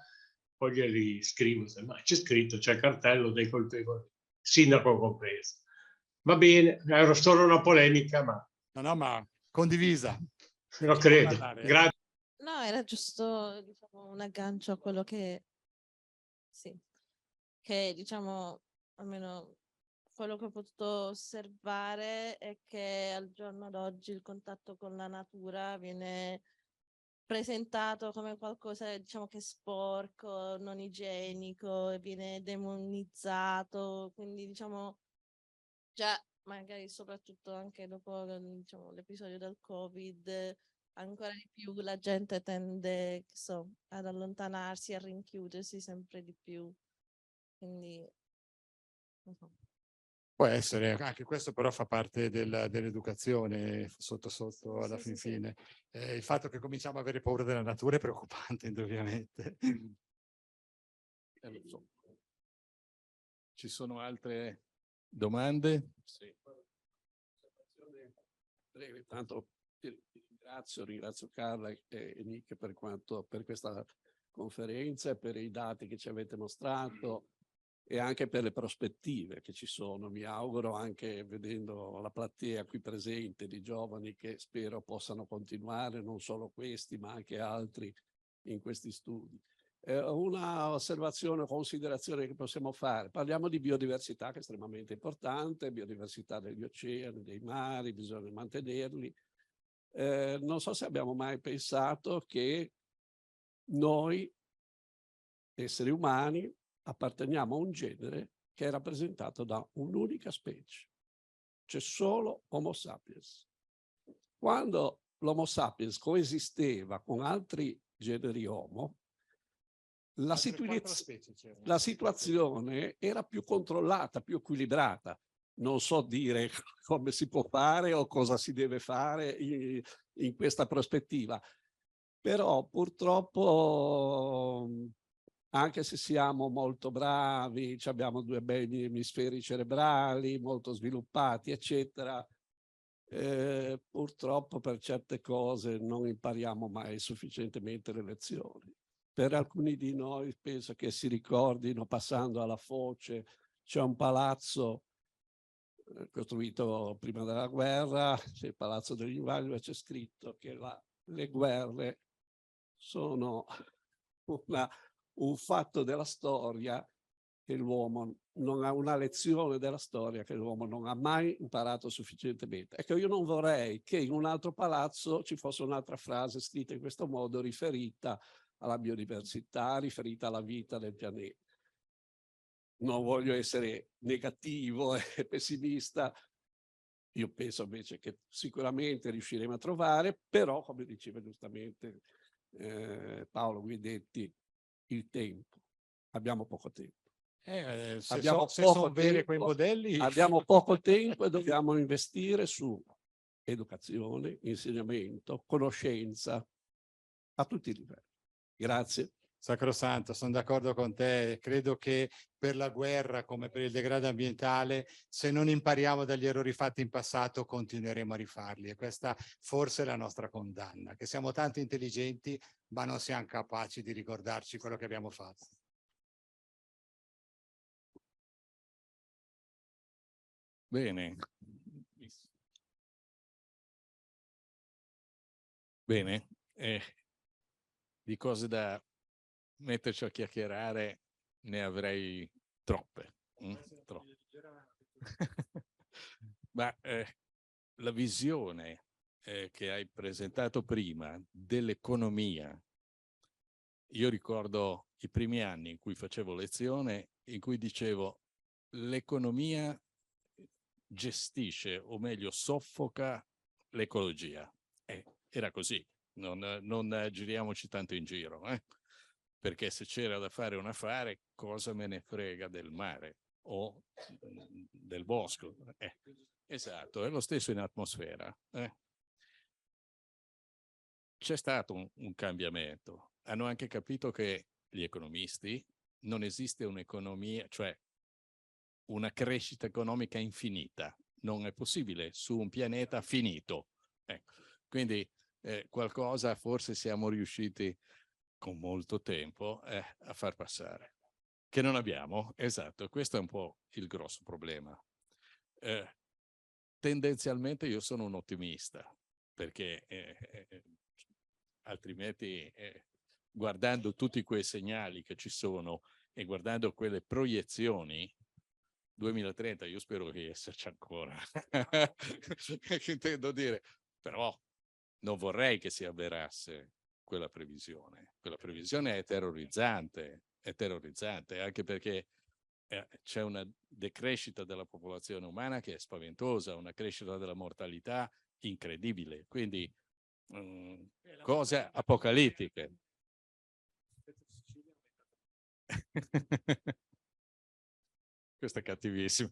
poi glieli scrivo, ma c'è scritto, c'è il cartello dei colpevoli, sindaco compreso. Va bene, era solo una polemica, ma... No, ma condivisa. Lo credo. Grazie. No, era giusto, diciamo, un aggancio a quello che diciamo, almeno quello che ho potuto osservare è che al giorno d'oggi il contatto con la natura viene presentato come qualcosa, diciamo, che è sporco, non igienico, viene demonizzato, quindi diciamo già magari soprattutto anche dopo, diciamo, l'episodio del Covid, ancora di più la gente tende, ad allontanarsi, a rinchiudersi sempre di più. Quindi, non so. Può essere, anche questo però fa parte dell'educazione sotto sotto alla fin fine. Il fatto che cominciamo a avere paura della natura è preoccupante, indubbiamente. Lo so. Ci sono altre domande? Sì. Breve, tanto ti ringrazio Carla e Nick per questa conferenza e per i dati che ci avete mostrato e anche per le prospettive che ci sono. Mi auguro, anche vedendo la platea qui presente di giovani, che spero possano continuare, non solo questi ma anche altri in questi studi. Una osservazione o considerazione che possiamo fare: parliamo di biodiversità, che è estremamente importante, biodiversità degli oceani, dei mari, bisogna mantenerli. Non so se abbiamo mai pensato che noi, esseri umani, apparteniamo a un genere che è rappresentato da un'unica specie. C'è solo Homo sapiens. Quando l'Homo sapiens coesisteva con altri generi Homo, la situazione era più controllata, più equilibrata. Non so dire come si può fare o cosa si deve fare in questa prospettiva, però purtroppo, anche se siamo molto bravi, abbiamo 2 begli emisferi cerebrali molto sviluppati, eccetera, purtroppo per certe cose non impariamo mai sufficientemente le lezioni. Per alcuni di noi penso che si ricordino, passando alla foce, c'è un palazzo costruito prima della guerra, c'è il Palazzo degli Invalidi, dove c'è scritto che le guerre sono un fatto della storia che l'uomo non ha, una lezione della storia che l'uomo non ha mai imparato sufficientemente. Ecco, io non vorrei che in un altro palazzo ci fosse un'altra frase scritta in questo modo, riferita alla biodiversità, riferita alla vita del pianeta. Non voglio essere negativo e pessimista, io penso invece che sicuramente riusciremo a trovare, però, come diceva giustamente Paolo Guidetti, il tempo. Abbiamo poco tempo. Se sono veri quei modelli... Abbiamo poco tempo e dobbiamo investire su educazione, insegnamento, conoscenza, a tutti i livelli. Grazie. Sacrosanto, sono d'accordo con te. Credo che per la guerra, come per il degrado ambientale, se non impariamo dagli errori fatti in passato, continueremo a rifarli. E questa forse è la nostra condanna, che siamo tanto intelligenti, ma non siamo capaci di ricordarci quello che abbiamo fatto. Bene. Bene. Di cose da metterci a chiacchierare ne avrei troppe. Ma la visione che hai presentato prima dell'economia, io ricordo i primi anni in cui facevo lezione, in cui dicevo l'economia gestisce, o meglio soffoca, l'ecologia. Era così, non giriamoci tanto in giro, perché se c'era da fare un affare, cosa me ne frega del mare o del bosco? Esatto, è lo stesso in atmosfera. C'è stato un cambiamento. Hanno anche capito che gli economisti non esiste un'economia, cioè una crescita economica infinita. Non è possibile su un pianeta finito. Quindi qualcosa forse siamo riusciti con molto tempo a far passare, che non abbiamo. Esatto, questo è un po' il grosso problema. Tendenzialmente io sono un ottimista, perché altrimenti guardando tutti quei segnali che ci sono e guardando quelle proiezioni 2030, io spero che esserci ancora. Che intendo dire, però non vorrei che si avverasse quella previsione. Quella previsione è terrorizzante, anche perché c'è una decrescita della popolazione umana che è spaventosa, una crescita della mortalità incredibile, quindi cose apocalittiche. Questo è cattivissimo.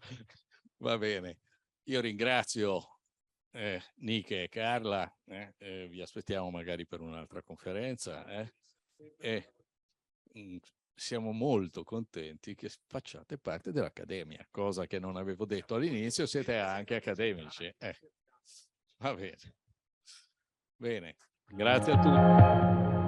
Va bene. Io ringrazio Nike e Carla, vi aspettiamo magari per un'altra conferenza e siamo molto contenti che facciate parte dell'Accademia, cosa che non avevo detto all'inizio, siete anche accademici. Va bene. Bene, grazie a tutti.